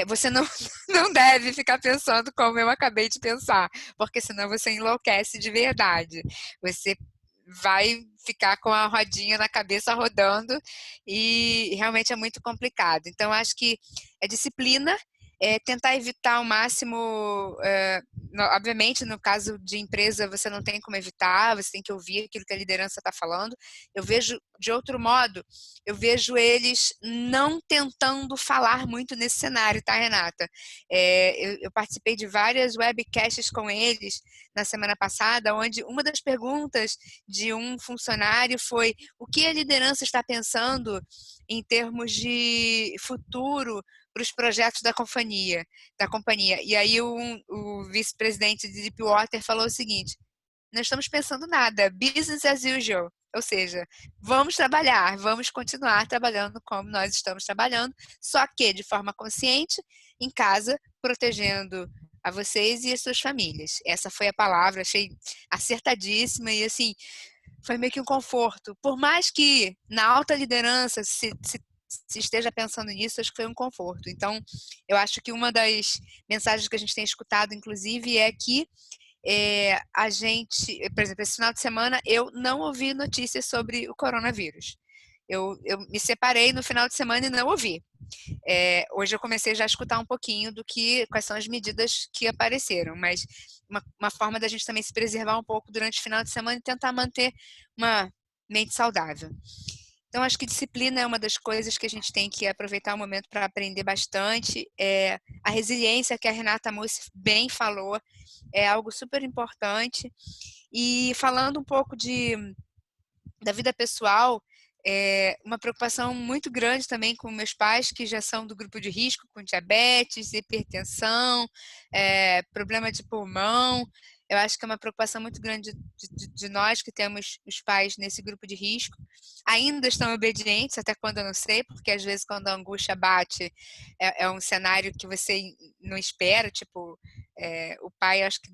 você não deve ficar pensando como eu acabei de pensar, porque senão você enlouquece de verdade. Você vai ficar com a rodinha na cabeça rodando e realmente é muito complicado. Então, acho que é disciplina, tentar evitar ao máximo, obviamente, no caso de empresa, você não tem como evitar, você tem que ouvir aquilo que a liderança está falando. Eu vejo, de outro modo, eu vejo eles não tentando falar muito nesse cenário, tá, Renata? Eu participei de várias webcasts com eles na semana passada, onde uma das perguntas de um funcionário foi: o que a liderança está pensando em termos de futuro para os projetos da companhia. E aí o vice-presidente de Deepwater falou o seguinte: não estamos pensando nada, business as usual. Ou seja, vamos trabalhar, vamos continuar trabalhando como nós estamos trabalhando, só que de forma consciente, em casa, protegendo a vocês e as suas famílias. Essa foi a palavra, achei acertadíssima e assim, foi meio que um conforto. Por mais que na alta liderança se esteja pensando nisso, acho que foi um conforto. Então, eu acho que uma das mensagens que a gente tem escutado, inclusive, é que a gente, por exemplo, esse final de semana, eu não ouvi notícias sobre o coronavírus. Eu me separei no final de semana e não ouvi. Hoje eu comecei já a escutar um pouquinho quais são as medidas que apareceram, mas uma forma da gente também se preservar um pouco durante o final de semana e tentar manter uma mente saudável. Então, acho que disciplina é uma das coisas que a gente tem que aproveitar o momento para aprender bastante. A resiliência que a Renata Mussi bem falou é algo super importante. E falando um pouco da vida pessoal, uma preocupação muito grande também com meus pais, que já são do grupo de risco, com diabetes, hipertensão, problema de pulmão. Eu acho que é uma preocupação muito grande de nós que temos os pais nesse grupo de risco. Ainda estão obedientes, até quando eu não sei, porque às vezes quando a angústia bate, é um cenário que você não espera, tipo, o pai, acho que,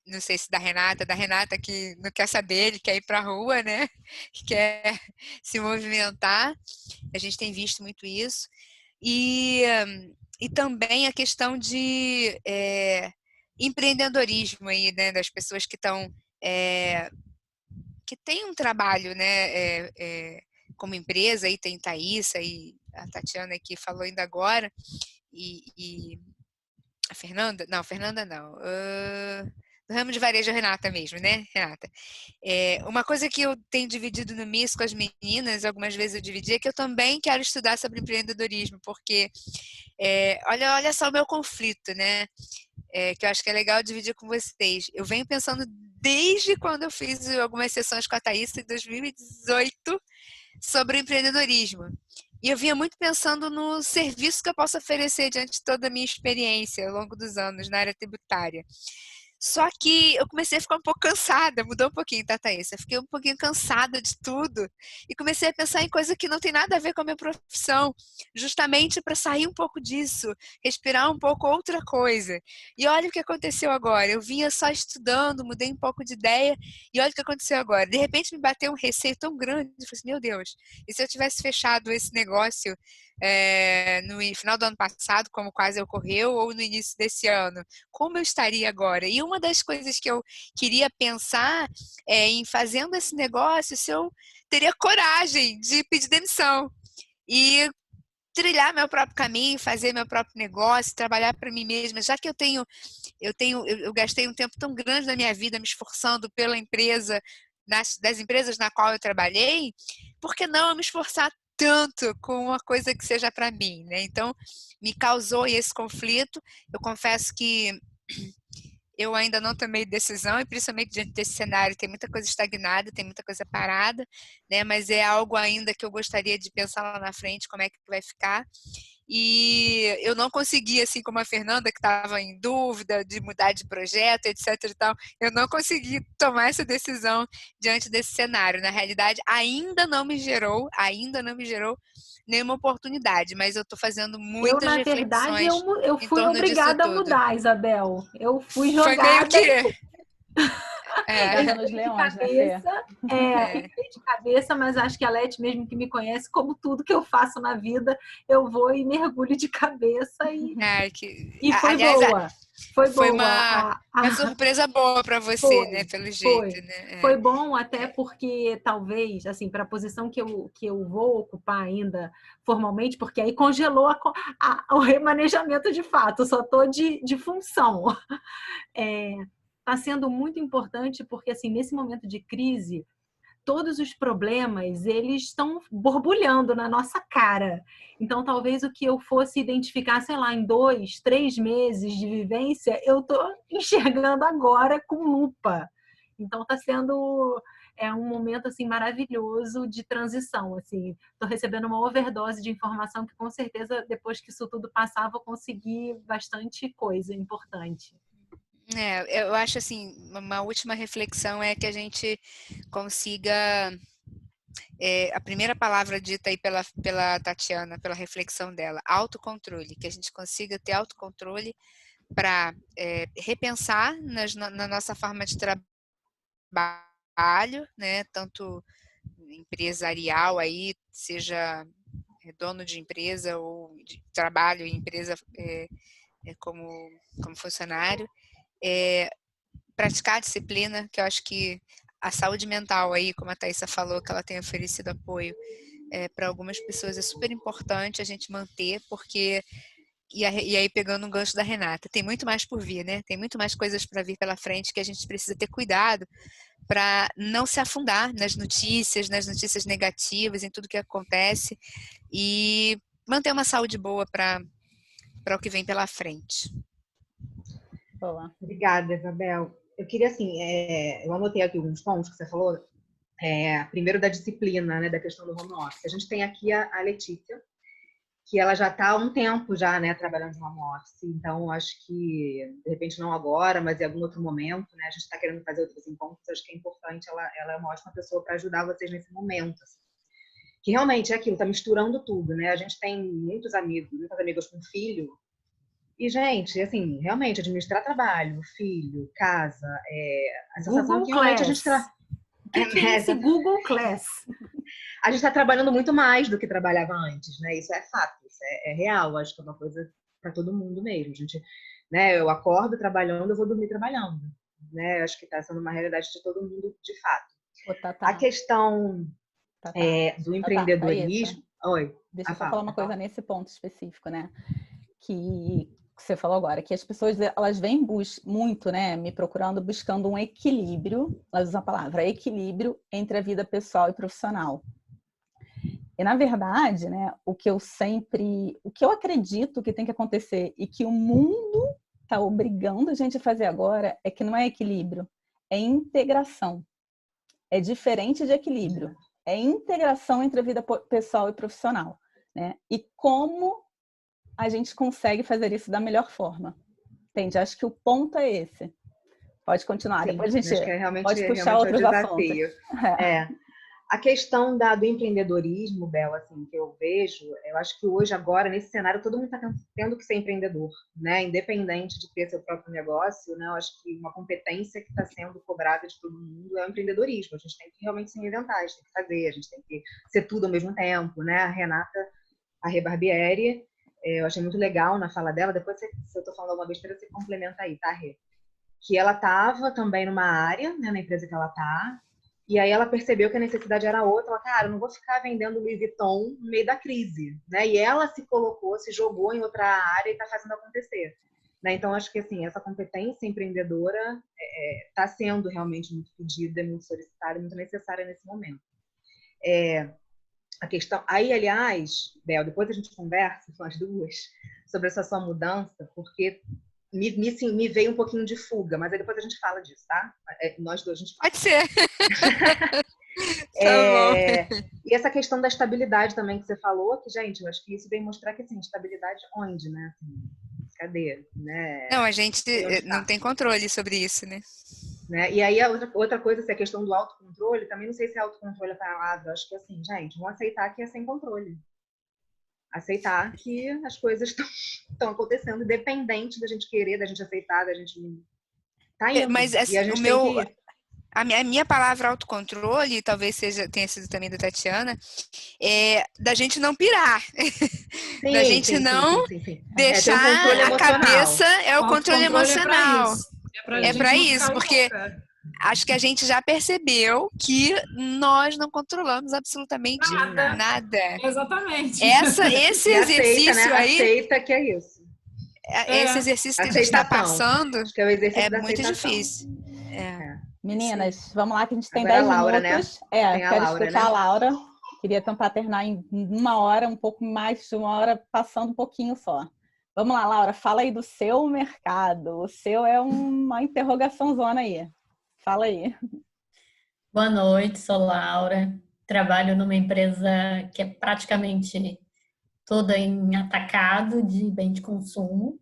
não sei se da Renata que não quer saber, ele quer ir para a rua, né? Quer se movimentar. A gente tem visto muito isso. E também a questão de empreendedorismo aí, né? Das pessoas que estão que têm um trabalho, né? Como empresa, aí tem Thaísa e a Tatiana que falou ainda agora, e a Fernanda? Não, Fernanda não. Do ramo de varejo, a Renata mesmo, né, Renata? Uma coisa que eu tenho dividido no MIS com as meninas, algumas vezes eu dividi, é que eu também quero estudar sobre empreendedorismo, porque olha só o meu conflito, né? Que eu acho que é legal dividir com vocês. Eu venho pensando desde quando eu fiz algumas sessões com a Thaís em 2018 sobre o empreendedorismo. E eu vinha muito pensando no serviço que eu posso oferecer diante de toda a minha experiência ao longo dos anos na área tributária. Só que eu comecei a ficar um pouco cansada, mudou um pouquinho, tá, Thaís? Eu fiquei um pouquinho cansada de tudo e comecei a pensar em coisa que não tem nada a ver com a minha profissão, justamente para sair um pouco disso, respirar um pouco outra coisa. E olha o que aconteceu agora, eu vinha só estudando, mudei um pouco de ideia e olha o que aconteceu agora. De repente me bateu um receio tão grande, eu falei assim, meu Deus, e se eu tivesse fechado esse negócio no final do ano passado, como quase ocorreu, ou no início desse ano? Como eu estaria agora? E uma das coisas que eu queria pensar em fazendo esse negócio, se eu teria coragem de pedir demissão e trilhar meu próprio caminho, fazer meu próprio negócio, trabalhar para mim mesma, já que eu gastei um tempo tão grande na minha vida me esforçando pela empresa, das empresas na qual eu trabalhei, por que não eu me esforçar tanto com uma coisa que seja para mim, né? Então, me causou esse conflito. Eu confesso que eu ainda não tomei decisão, e principalmente diante desse cenário, tem muita coisa estagnada, tem muita coisa parada, né? Mas é algo ainda que eu gostaria de pensar lá na frente, como é que vai ficar. e eu não consegui, assim como a Fernanda, que estava em dúvida de mudar de projeto, etc e tal, eu não consegui tomar essa decisão diante desse cenário. Na realidade, ainda não me gerou nenhuma oportunidade, mas eu estou fazendo muitas reflexões. Na verdade, eu fui obrigada a mudar, Isabel. Eu fui jogada. Foi meio que... Nos leões, né, Fê? Entrei de cabeça, mas acho que a Leti mesmo que me conhece, como tudo que eu faço na vida, eu vou e mergulho de cabeça e foi boa. Foi uma surpresa boa para você, né? Pelo jeito, né? Foi bom até porque talvez, assim, para a posição que eu vou ocupar ainda formalmente, porque aí congelou o remanejamento de fato, eu só estou de função. Está sendo muito importante porque, assim, nesse momento de crise, todos os problemas, eles estão borbulhando na nossa cara. Então, talvez o que eu fosse identificar, sei lá, em 2, 3 meses de vivência, eu estou enxergando agora com lupa. Então, está sendo um momento, assim, maravilhoso de transição. Assim, estou recebendo uma overdose de informação que, com certeza, depois que isso tudo passar, vou conseguir bastante coisa importante. Eu acho assim, uma última reflexão é que a gente consiga, a primeira palavra dita aí pela Tatiana, pela reflexão dela, autocontrole, que a gente consiga ter autocontrole para repensar na nossa forma de trabalho, né, tanto empresarial aí, seja dono de empresa ou de trabalho em empresa como funcionário, praticar a disciplina, que eu acho que a saúde mental aí, como a Thaisa falou, que ela tem oferecido apoio para algumas pessoas, é super importante a gente manter, porque, e aí pegando um gancho da Renata, tem muito mais por vir, né? Tem muito mais coisas para vir pela frente que a gente precisa ter cuidado para não se afundar nas notícias negativas, em tudo que acontece, e manter uma saúde boa para o que vem pela frente. Boa. Obrigada, Isabel. Eu queria, assim, eu anotei aqui alguns pontos que você falou. Primeiro da disciplina, né, da questão do home office. A gente tem aqui a Letícia, que ela já está há um tempo já, né, trabalhando de home office. Então, acho que, de repente, não agora, mas em algum outro momento, né, a gente está querendo fazer outros encontros. Acho que é importante, ela é uma ótima pessoa para ajudar vocês nesse momento. Assim. Que realmente é aquilo, está misturando tudo, né? A gente tem muitas amigas com filho. E, gente, assim, realmente, administrar trabalho, filho, casa, a sensação Google que realmente Class. a gente que é esse Google Class? A gente está trabalhando muito mais do que trabalhava antes, né? Isso é fato, isso é real. Acho que é uma coisa para todo mundo mesmo. A gente, né? Eu acordo trabalhando, eu vou dormir trabalhando, né? Acho que está sendo uma realidade de todo mundo, de fato. A questão do empreendedorismo. Oi. Deixa eu só falar uma coisa nesse ponto específico, né? Que você falou agora, que as pessoas, elas vêm muito, né, me procurando, buscando um equilíbrio, elas usam a palavra equilíbrio entre a vida pessoal e profissional. E, na verdade, né, o que eu acredito que tem que acontecer e que o mundo está obrigando a gente a fazer agora é que não é equilíbrio, é integração. É diferente de equilíbrio. É integração entre a vida pessoal e profissional, né? E como a gente consegue fazer isso da melhor forma. Entende? Acho que o ponto é esse. Pode continuar. Sim, depois a gente pode puxar outros assuntos. A questão do empreendedorismo, Bel, assim, que eu vejo, eu acho que hoje, agora, nesse cenário, todo mundo está tendo que ser empreendedor, né? Independente de ter seu próprio negócio, né? Eu acho que uma competência que está sendo cobrada de todo mundo é o empreendedorismo. A gente tem que realmente se reinventar, a gente tem que fazer, a gente tem que ser tudo ao mesmo tempo, né? A Renata, a Rê Barbieri, eu achei muito legal na fala dela, depois se eu estou falando alguma besteira, você complementa aí, tá, Rê? Que ela estava também numa área, né, na empresa que ela está, e aí ela percebeu que a necessidade era outra, ela, cara, eu não vou ficar vendendo Louis Vuitton no meio da crise, né? E ela se jogou em outra área e está fazendo acontecer. Né? Então, acho que assim, essa competência empreendedora está sendo realmente muito pedida, muito solicitada, muito necessária nesse momento. A questão... Aí, aliás, Bel, depois a gente conversa com as duas sobre essa sua mudança, porque me veio um pouquinho de fuga, mas aí depois a gente fala disso, tá? Nós dois, a gente fala. Pode ser. Tá bom. E essa questão da estabilidade também que você falou, que, gente, eu acho que isso vem mostrar que, assim, estabilidade onde, né? Cadê? Né? Não, a gente não tem controle sobre isso, né? E aí a outra coisa, essa questão do autocontrole, também não sei se autocontrole é a palavra, acho que assim, gente, vamos aceitar que é sem controle. Aceitar que as coisas estão acontecendo, independente da gente querer, da gente aceitar, da gente tá indo. Mas e a gente a minha palavra autocontrole, talvez tenha sido também da Tatiana, é da gente não pirar. Sim, da gente não deixar a cabeça, o controle emocional. É para isso, porque acho que a gente já percebeu que nós não controlamos absolutamente nada. Exatamente. Esse exercício aceita, né? aí... Aceita que é isso. Esse exercício que a gente está passando é muito difícil. Meninas, vamos lá que a gente tem agora 10 Laura, minutos. Né? Quero escutar a Laura. Queria tentar terminar em 1 hora, um pouco mais de 1 hora, passando um pouquinho só. Vamos lá, Laura, fala aí do seu mercado. O seu é uma interrogação zona aí. Fala aí. Boa noite, sou Laura. Trabalho numa empresa que é praticamente toda em atacado de bem de consumo.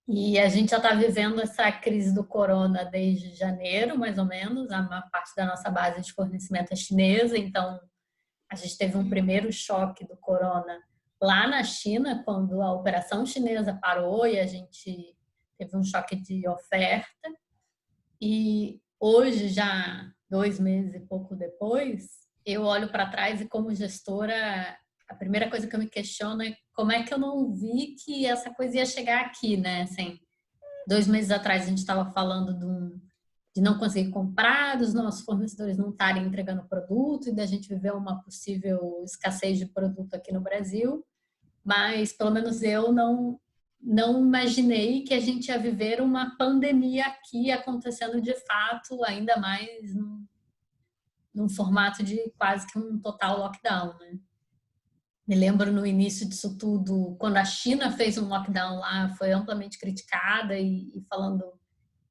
E a gente já está vivendo essa crise do corona desde janeiro, mais ou menos. A maior parte da nossa base de fornecimento é chinesa, então a gente teve um primeiro choque do corona lá na China, quando a operação chinesa parou e a gente teve um choque de oferta. E hoje, já 2 meses e pouco depois, eu olho para trás e, como gestora, a primeira coisa que eu me questiono é como é que eu não vi que essa coisa ia chegar aqui, né? Assim, 2 meses atrás a gente estava falando de não conseguir comprar, dos nossos fornecedores não estarem entregando produto e da gente viver uma possível escassez de produto aqui no Brasil. Mas, pelo menos eu não imaginei que a gente ia viver uma pandemia aqui acontecendo de fato, ainda mais num formato de quase que um total lockdown, né? Me lembro no início disso tudo, quando a China fez um lockdown lá, foi amplamente criticada e falando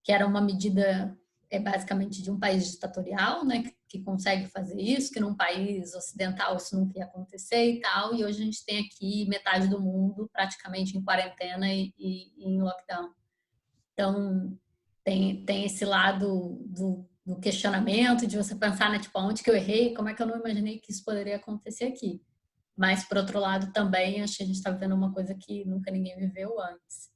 que era uma medida basicamente de um país ditatorial, né, que consegue fazer isso, que num país ocidental isso nunca ia acontecer e tal, e hoje a gente tem aqui metade do mundo praticamente em quarentena e em lockdown. Então, tem esse lado do questionamento, de você pensar, né, tipo, onde que eu errei, como é que eu não imaginei que isso poderia acontecer aqui. Mas, por outro lado, também acho que a gente está vivendo uma coisa que nunca ninguém viveu antes.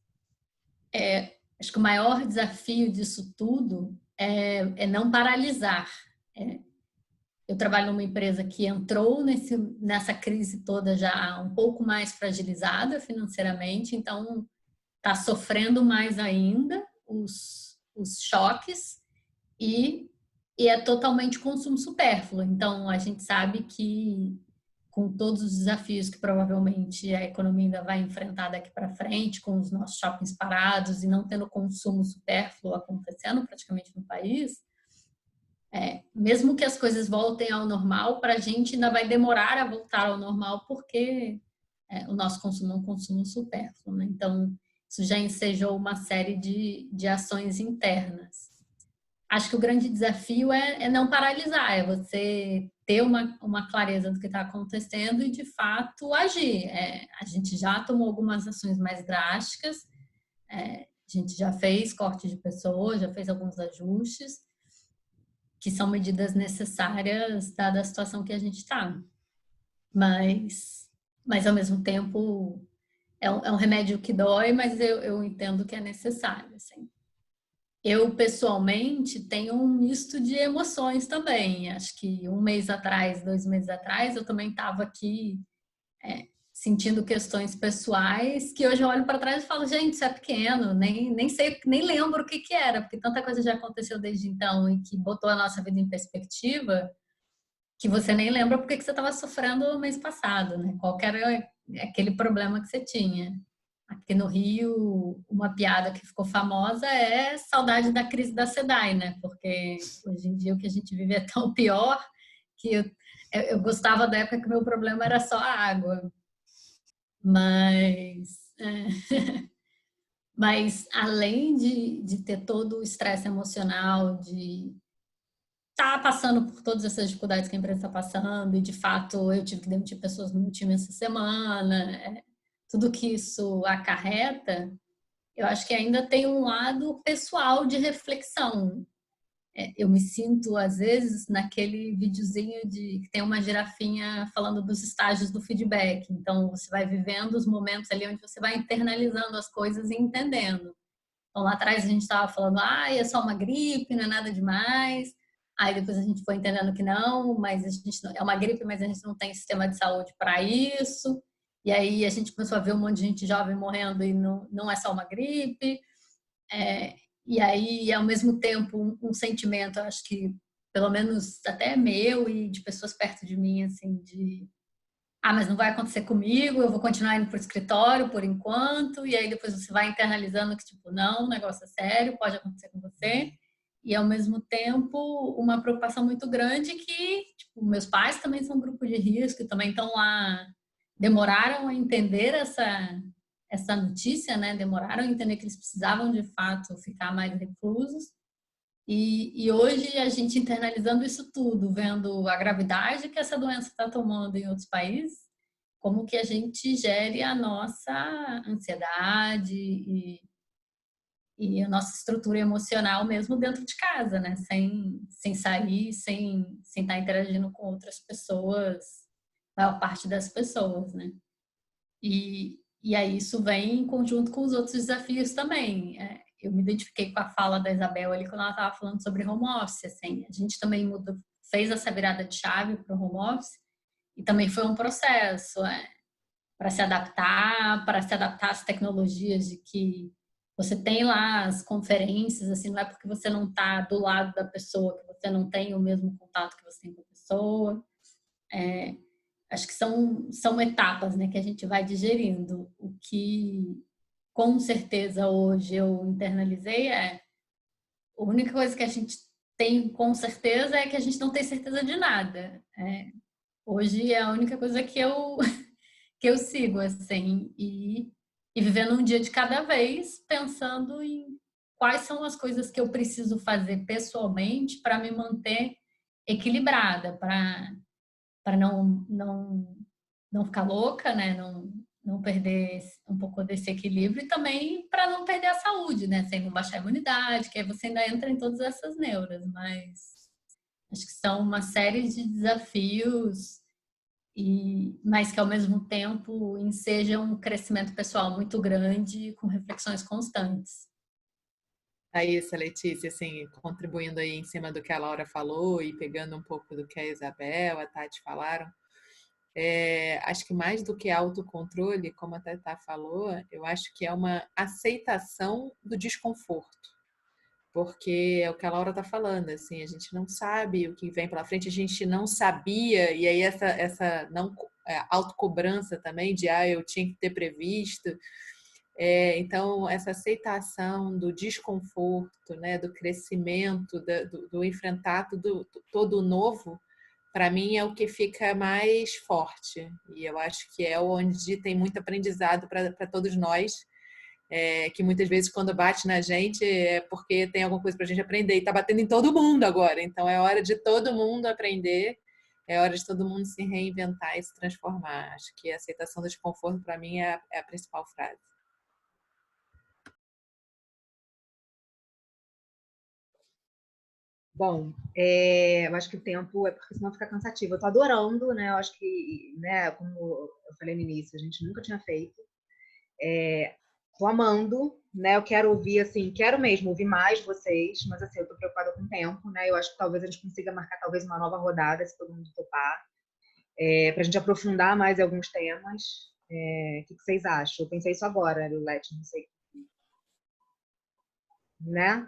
Acho que o maior desafio disso tudo é não paralisar. Eu trabalho numa empresa que entrou nessa crise toda já um pouco mais fragilizada financeiramente, então está sofrendo mais ainda os choques e é totalmente consumo supérfluo. Então, a gente sabe que com todos os desafios que provavelmente a economia ainda vai enfrentar daqui para frente, com os nossos shoppings parados e não tendo consumo supérfluo acontecendo praticamente no país, mesmo que as coisas voltem ao normal, para a gente ainda vai demorar a voltar ao normal, porque o nosso consumo é um consumo supérfluo, né? Então, isso já ensejou uma série de ações internas. Acho que o grande desafio é não paralisar, é você ter uma clareza do que está acontecendo e, de fato, agir. A gente já tomou algumas ações mais drásticas, a gente já fez corte de pessoas, já fez alguns ajustes, que são medidas necessárias dada a situação que a gente está. Mas, ao mesmo tempo, é um remédio que dói, mas eu entendo que é necessário, assim. Eu, pessoalmente, tenho um misto de emoções também. Acho que 1 mês atrás, 2 meses atrás, eu também estava aqui sentindo questões pessoais que hoje eu olho para trás e falo, gente, isso é pequeno, nem sei, nem lembro o que era, porque tanta coisa já aconteceu desde então e que botou a nossa vida em perspectiva que você nem lembra porque que você estava sofrendo no mês passado, né? Qual era aquele problema que você tinha. Aqui no Rio, uma piada que ficou famosa é saudade da crise da SEDAI, né? Porque hoje em dia o que a gente vive é tão pior que eu gostava da época que o meu problema era só a água. Mas além de ter todo o estresse emocional, de está passando por todas essas dificuldades que a empresa está passando, e de fato eu tive que demitir pessoas no meu time essa semana, tudo que isso acarreta, eu acho que ainda tem um lado pessoal de reflexão. Eu me sinto, às vezes, naquele videozinho que tem uma girafinha falando dos estágios do feedback. Então, você vai vivendo os momentos ali onde você vai internalizando as coisas e entendendo. Então, lá atrás a gente estava falando, é só uma gripe, não é nada demais. Aí depois a gente foi entendendo que não, mas a gente não, é uma gripe, mas a gente não tem sistema de saúde para isso. E aí a gente começou a ver um monte de gente jovem morrendo e não é só uma gripe. E aí, ao mesmo tempo, um sentimento, acho que pelo menos até meu e de pessoas perto de mim, assim, mas não vai acontecer comigo, eu vou continuar indo para o escritório por enquanto, e aí depois você vai internalizando que, tipo, não, o negócio é sério, pode acontecer com você. E, ao mesmo tempo, uma preocupação muito grande que, tipo, meus pais também são um grupo de risco, e também estão lá, demoraram a entender essa notícia, né? Demoraram a entender que eles precisavam, de fato, ficar mais reclusos. E hoje a gente internalizando isso tudo, vendo a gravidade que essa doença está tomando em outros países, como que a gente gere a nossa ansiedade e a nossa estrutura emocional mesmo dentro de casa, né? Sem sair, sem estar interagindo com outras pessoas, a maior parte das pessoas, né? E aí isso vem em conjunto com os outros desafios também. Eu me identifiquei com a fala da Isabel ali quando ela estava falando sobre home office. Assim, a gente também fez essa virada de chave para o home office e também foi um processo para se adaptar às tecnologias de que você tem lá as conferências, assim, não é porque você não está do lado da pessoa que você não tem o mesmo contato que você tem com a pessoa. Acho que são etapas, né, que a gente vai digerindo. O que, com certeza, hoje eu internalizei a única coisa que a gente tem com certeza é que a gente não tem certeza de nada. Hoje é a única coisa que eu sigo, assim, e vivendo um dia de cada vez, pensando em quais são as coisas que eu preciso fazer pessoalmente para me manter equilibrada, para não ficar louca, né? Não perder um pouco desse equilíbrio e também para não perder a saúde, né? Sem não baixar a imunidade, que aí você ainda entra em todas essas neuras, mas acho que são uma série de desafios mas que ao mesmo tempo ensejam um crescimento pessoal muito grande com reflexões constantes. É isso, Letícia, assim, contribuindo aí em cima do que a Laura falou e pegando um pouco do que a Isabel, a Tati falaram, acho que mais do que autocontrole, como a Tata falou, eu acho que é uma aceitação do desconforto. Porque é o que a Laura está falando, assim, a gente não sabe o que vem pela frente, a gente não sabia, e aí essa não autocobrança também de eu tinha que ter previsto. Então, essa aceitação do desconforto, né, do crescimento, do enfrentar todo o novo, para mim é o que fica mais forte. E eu acho que é onde tem muito aprendizado para todos nós, que muitas vezes quando bate na gente é porque tem alguma coisa para a gente aprender e está batendo em todo mundo agora. Então é hora de todo mundo aprender, é hora de todo mundo se reinventar e se transformar. Acho que a aceitação do desconforto para mim é a principal frase. Bom, eu acho que o tempo porque senão fica cansativo. Eu tô adorando, né? Eu acho que, né, como eu falei no início, a gente nunca tinha feito. Tô amando, né? Eu quero ouvir, assim, quero mesmo ouvir mais vocês, mas assim, eu tô preocupada com o tempo, né? Eu acho que talvez a gente consiga marcar talvez uma nova rodada, se todo mundo topar, pra gente aprofundar mais em alguns temas. O que vocês acham? Eu pensei isso agora, Lulete, não sei. Né?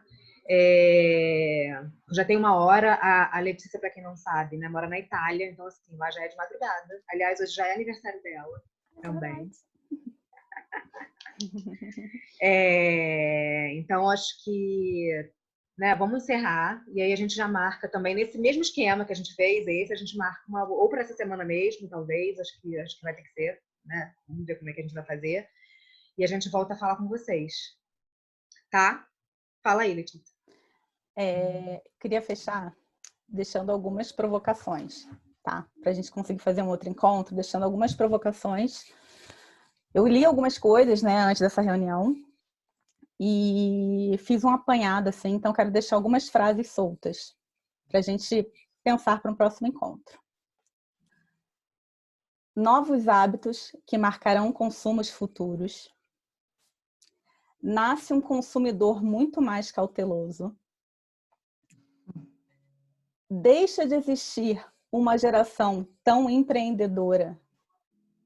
Já tem uma hora, a Letícia, para quem não sabe, né, mora na Itália, então assim, lá já é de madrugada. Aliás, hoje já é aniversário dela também. Então, acho que, né, vamos encerrar e aí a gente já marca também nesse mesmo esquema que a gente fez, a gente marca ou para essa semana mesmo, talvez, acho que vai ter que ser, né? Vamos ver como é que a gente vai fazer e a gente volta a falar com vocês, tá? Fala aí, Letícia. Queria fechar deixando algumas provocações, tá? Para a gente conseguir fazer um outro encontro, deixando algumas provocações. Eu li algumas coisas, né, antes dessa reunião e fiz um apanhado, assim, então quero deixar algumas frases soltas para a gente pensar para um próximo encontro. Novos hábitos que marcarão consumos futuros. Nasce um consumidor muito mais cauteloso. Deixa de existir uma geração tão empreendedora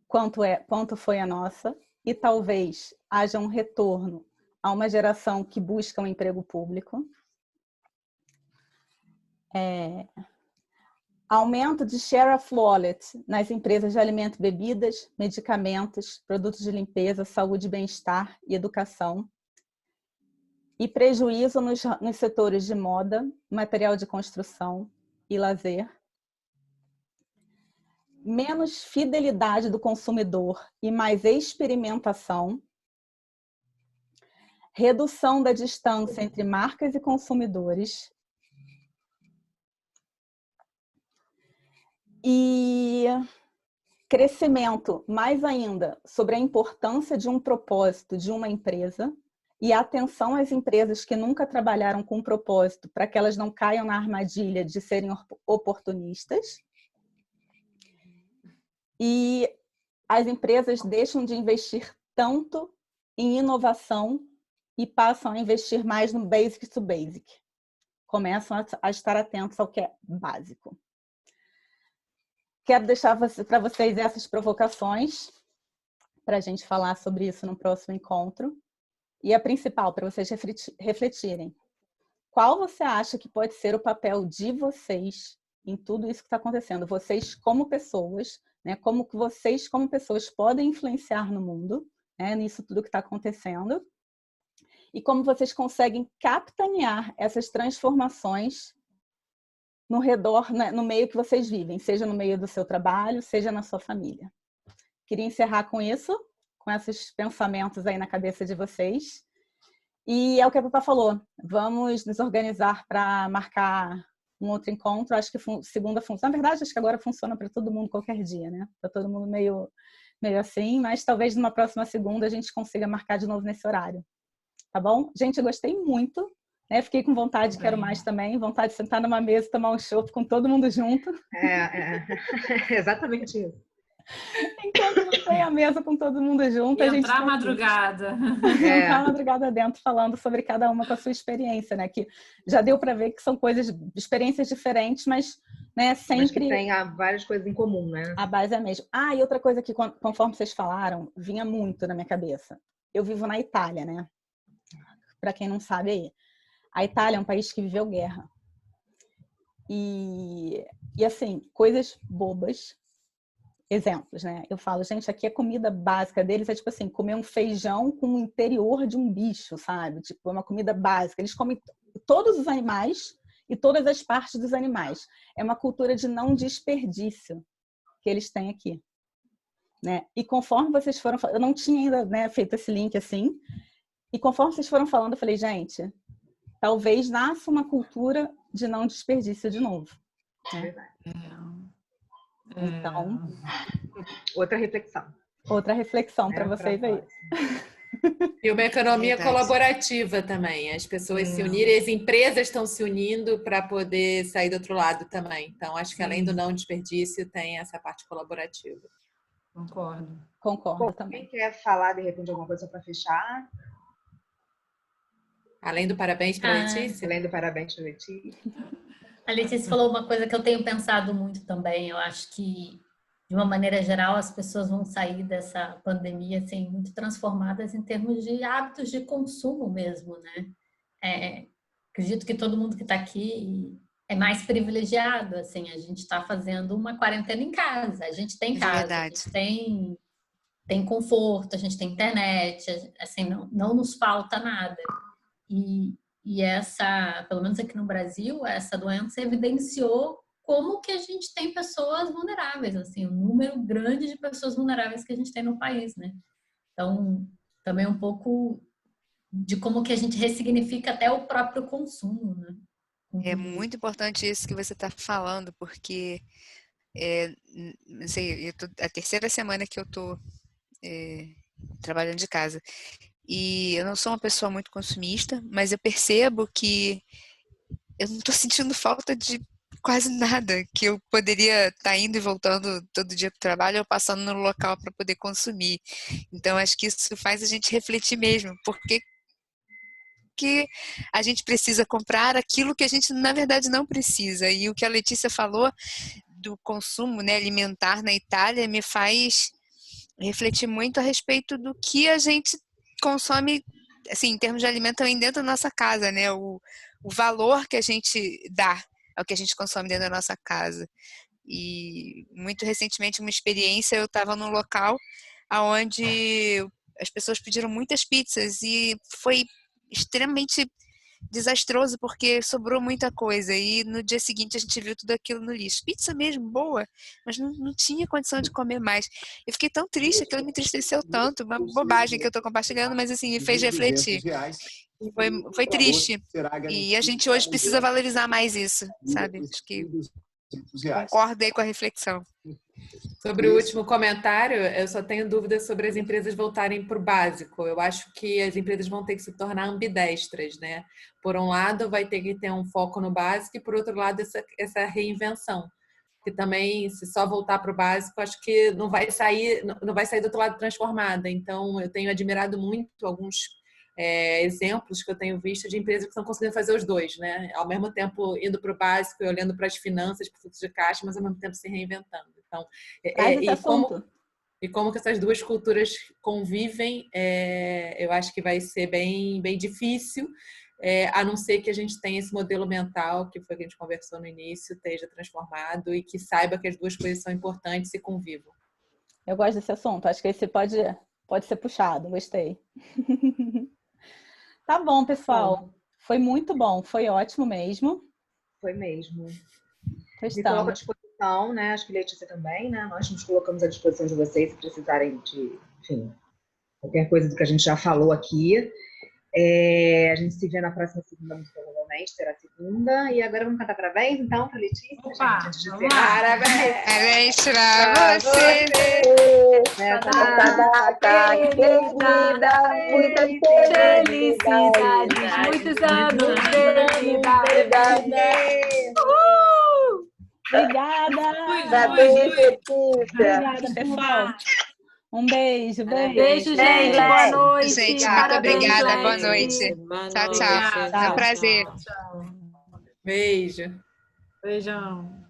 quanto foi a nossa, e talvez haja um retorno a uma geração que busca um emprego público. Aumento de share of wallet nas empresas de alimento e bebidas, medicamentos, produtos de limpeza, saúde, bem-estar e educação. E prejuízo nos setores de moda, material de construção e lazer. Menos fidelidade do consumidor e mais experimentação. Redução da distância entre marcas e consumidores. E crescimento, mais ainda, sobre a importância de um propósito de uma empresa e atenção às empresas que nunca trabalharam com propósito para que elas não caiam na armadilha de serem oportunistas. E as empresas deixam de investir tanto em inovação e passam a investir mais no basic to basic. Começam a estar atentos ao que é básico. Quero deixar para vocês essas provocações para a gente falar sobre isso no próximo encontro. E a principal, para vocês refletirem. Qual você acha que pode ser o papel de vocês em tudo isso que está acontecendo? Vocês como pessoas, né? Como que vocês como pessoas podem influenciar no mundo, né? Nisso tudo que está acontecendo. E como vocês conseguem capitanear essas transformações no redor, né? No meio que vocês vivem, seja no meio do seu trabalho, seja na sua família. Queria encerrar com isso, com esses pensamentos aí na cabeça de vocês. E é o que a Papá falou, vamos nos organizar para marcar um outro encontro. Acho que segunda funciona. Na verdade, acho que agora funciona para todo mundo qualquer dia, né? Para todo mundo meio assim, mas talvez numa próxima segunda a gente consiga marcar de novo nesse horário. Tá bom? Gente, eu gostei muito. Né? Fiquei com vontade, quero mais também. Vontade de sentar numa mesa e tomar um chopp com todo mundo junto. Exatamente isso. Enquanto não tem a mesa com todo mundo junto, e a gente entrar madrugada. Entrar madrugada dentro, falando sobre cada uma com a sua experiência, né? Que já deu para ver que são experiências diferentes, mas, né, sempre... Mas que tem várias coisas em comum, né? A base é a mesma. E outra coisa que, conforme vocês falaram, vinha muito na minha cabeça. Eu vivo na Itália, né? Para quem não sabe aí. A Itália é um país que viveu guerra. E assim, coisas bobas. Exemplos, né? Eu falo, gente, aqui a comida básica deles é tipo assim, comer um feijão com o interior de um bicho, sabe? Tipo, é uma comida básica. Eles comem todos os animais e todas as partes dos animais. É uma cultura de não desperdício que eles têm aqui, né? E conforme vocês foram... Eu não tinha ainda, né, feito esse link assim. E conforme vocês foram falando, eu falei, gente, talvez nasça uma cultura de não desperdício de novo. Né? Então, outra reflexão para vocês aí. E uma economia colaborativa também. As pessoas se unirem, as empresas estão se unindo para poder sair do outro lado também. Então, acho que além do não desperdício, tem essa parte colaborativa. Concordo Quem também. quer falar, de repente, alguma coisa para fechar? Além do parabéns para a Letícia? Além do parabéns para a Letícia. A Letícia falou uma coisa que eu tenho pensado muito também. Eu acho que, de uma maneira geral, as pessoas vão sair dessa pandemia assim, muito transformadas em termos de hábitos de consumo mesmo, né? Acredito que todo mundo que está aqui é mais privilegiado. Assim, a gente está fazendo uma quarentena em casa. A gente tem casa, a gente tem conforto, a gente tem internet. Assim, não nos falta nada. E essa, pelo menos aqui no Brasil, essa doença evidenciou como que a gente tem pessoas vulneráveis, assim, um número grande de pessoas vulneráveis que a gente tem no país, né? Então, também um pouco de como que a gente ressignifica até o próprio consumo, né? É muito importante isso que você está falando, porque não sei, a terceira semana que eu estou trabalhando de casa. E eu não sou uma pessoa muito consumista, mas eu percebo que eu não estou sentindo falta de quase nada, que eu poderia estar indo e voltando todo dia para o trabalho ou passando no local para poder consumir. Então, acho que isso faz a gente refletir mesmo, porque que a gente precisa comprar aquilo que a gente, na verdade, não precisa. E o que a Letícia falou do consumo, né, alimentar na Itália me faz refletir muito a respeito do que a gente consome, assim, em termos de alimento também dentro da nossa casa, né? O valor que a gente dá ao que a gente consome dentro da nossa casa. E muito recentemente, uma experiência, eu estava num local onde as pessoas pediram muitas pizzas e foi extremamente desastroso porque sobrou muita coisa e no dia seguinte a gente viu tudo aquilo no lixo. Pizza mesmo, boa, mas não tinha condição de comer mais. Eu fiquei tão triste, aquilo me entristeceu tanto, uma bobagem que eu estou compartilhando, mas assim, me fez refletir. Foi triste. E a gente hoje precisa valorizar mais isso, sabe? Acho que concordo aí com a reflexão. Sobre o último comentário, eu só tenho dúvidas sobre as empresas voltarem para o básico. Eu acho que as empresas vão ter que se tornar ambidestras, né? Por um lado, vai ter que ter um foco no básico e, por outro lado, essa reinvenção. Que também, se só voltar para o básico, acho que não vai sair do outro lado transformada. Então, eu tenho admirado muito alguns exemplos que eu tenho visto de empresas que estão conseguindo fazer os dois, né? Ao mesmo tempo indo para o básico e olhando para as finanças, para o fluxo de caixa, mas ao mesmo tempo se reinventando. Então, como que essas duas culturas convivem, eu acho que vai ser bem, bem difícil, a não ser que a gente tenha esse modelo mental, que foi o que a gente conversou no início, esteja transformado e que saiba que as duas coisas são importantes e convivam. Eu gosto desse assunto, acho que esse pode ser puxado, gostei. Tá bom, pessoal. Foi muito bom, foi ótimo mesmo. Foi mesmo. Me coloco à disposição, né? Acho que Letícia também, né? Nós nos colocamos à disposição de vocês se precisarem de, enfim, qualquer coisa do que a gente já falou aqui. A gente se vê na próxima segunda, muito provavelmente, será segunda. E agora vamos cantar parabéns, então, para Letícia, Opa, gente, antes de vamos encerrar. Parabéns pra você! Nessa data querida, muitas felicidades, muitos anos de vida. Obrigada, pessoal. Um beijo. Beijo, gente. Boa noite. Gente, muito obrigada. Boa noite. Tchau, tchau. É um prazer. Beijo. Beijão.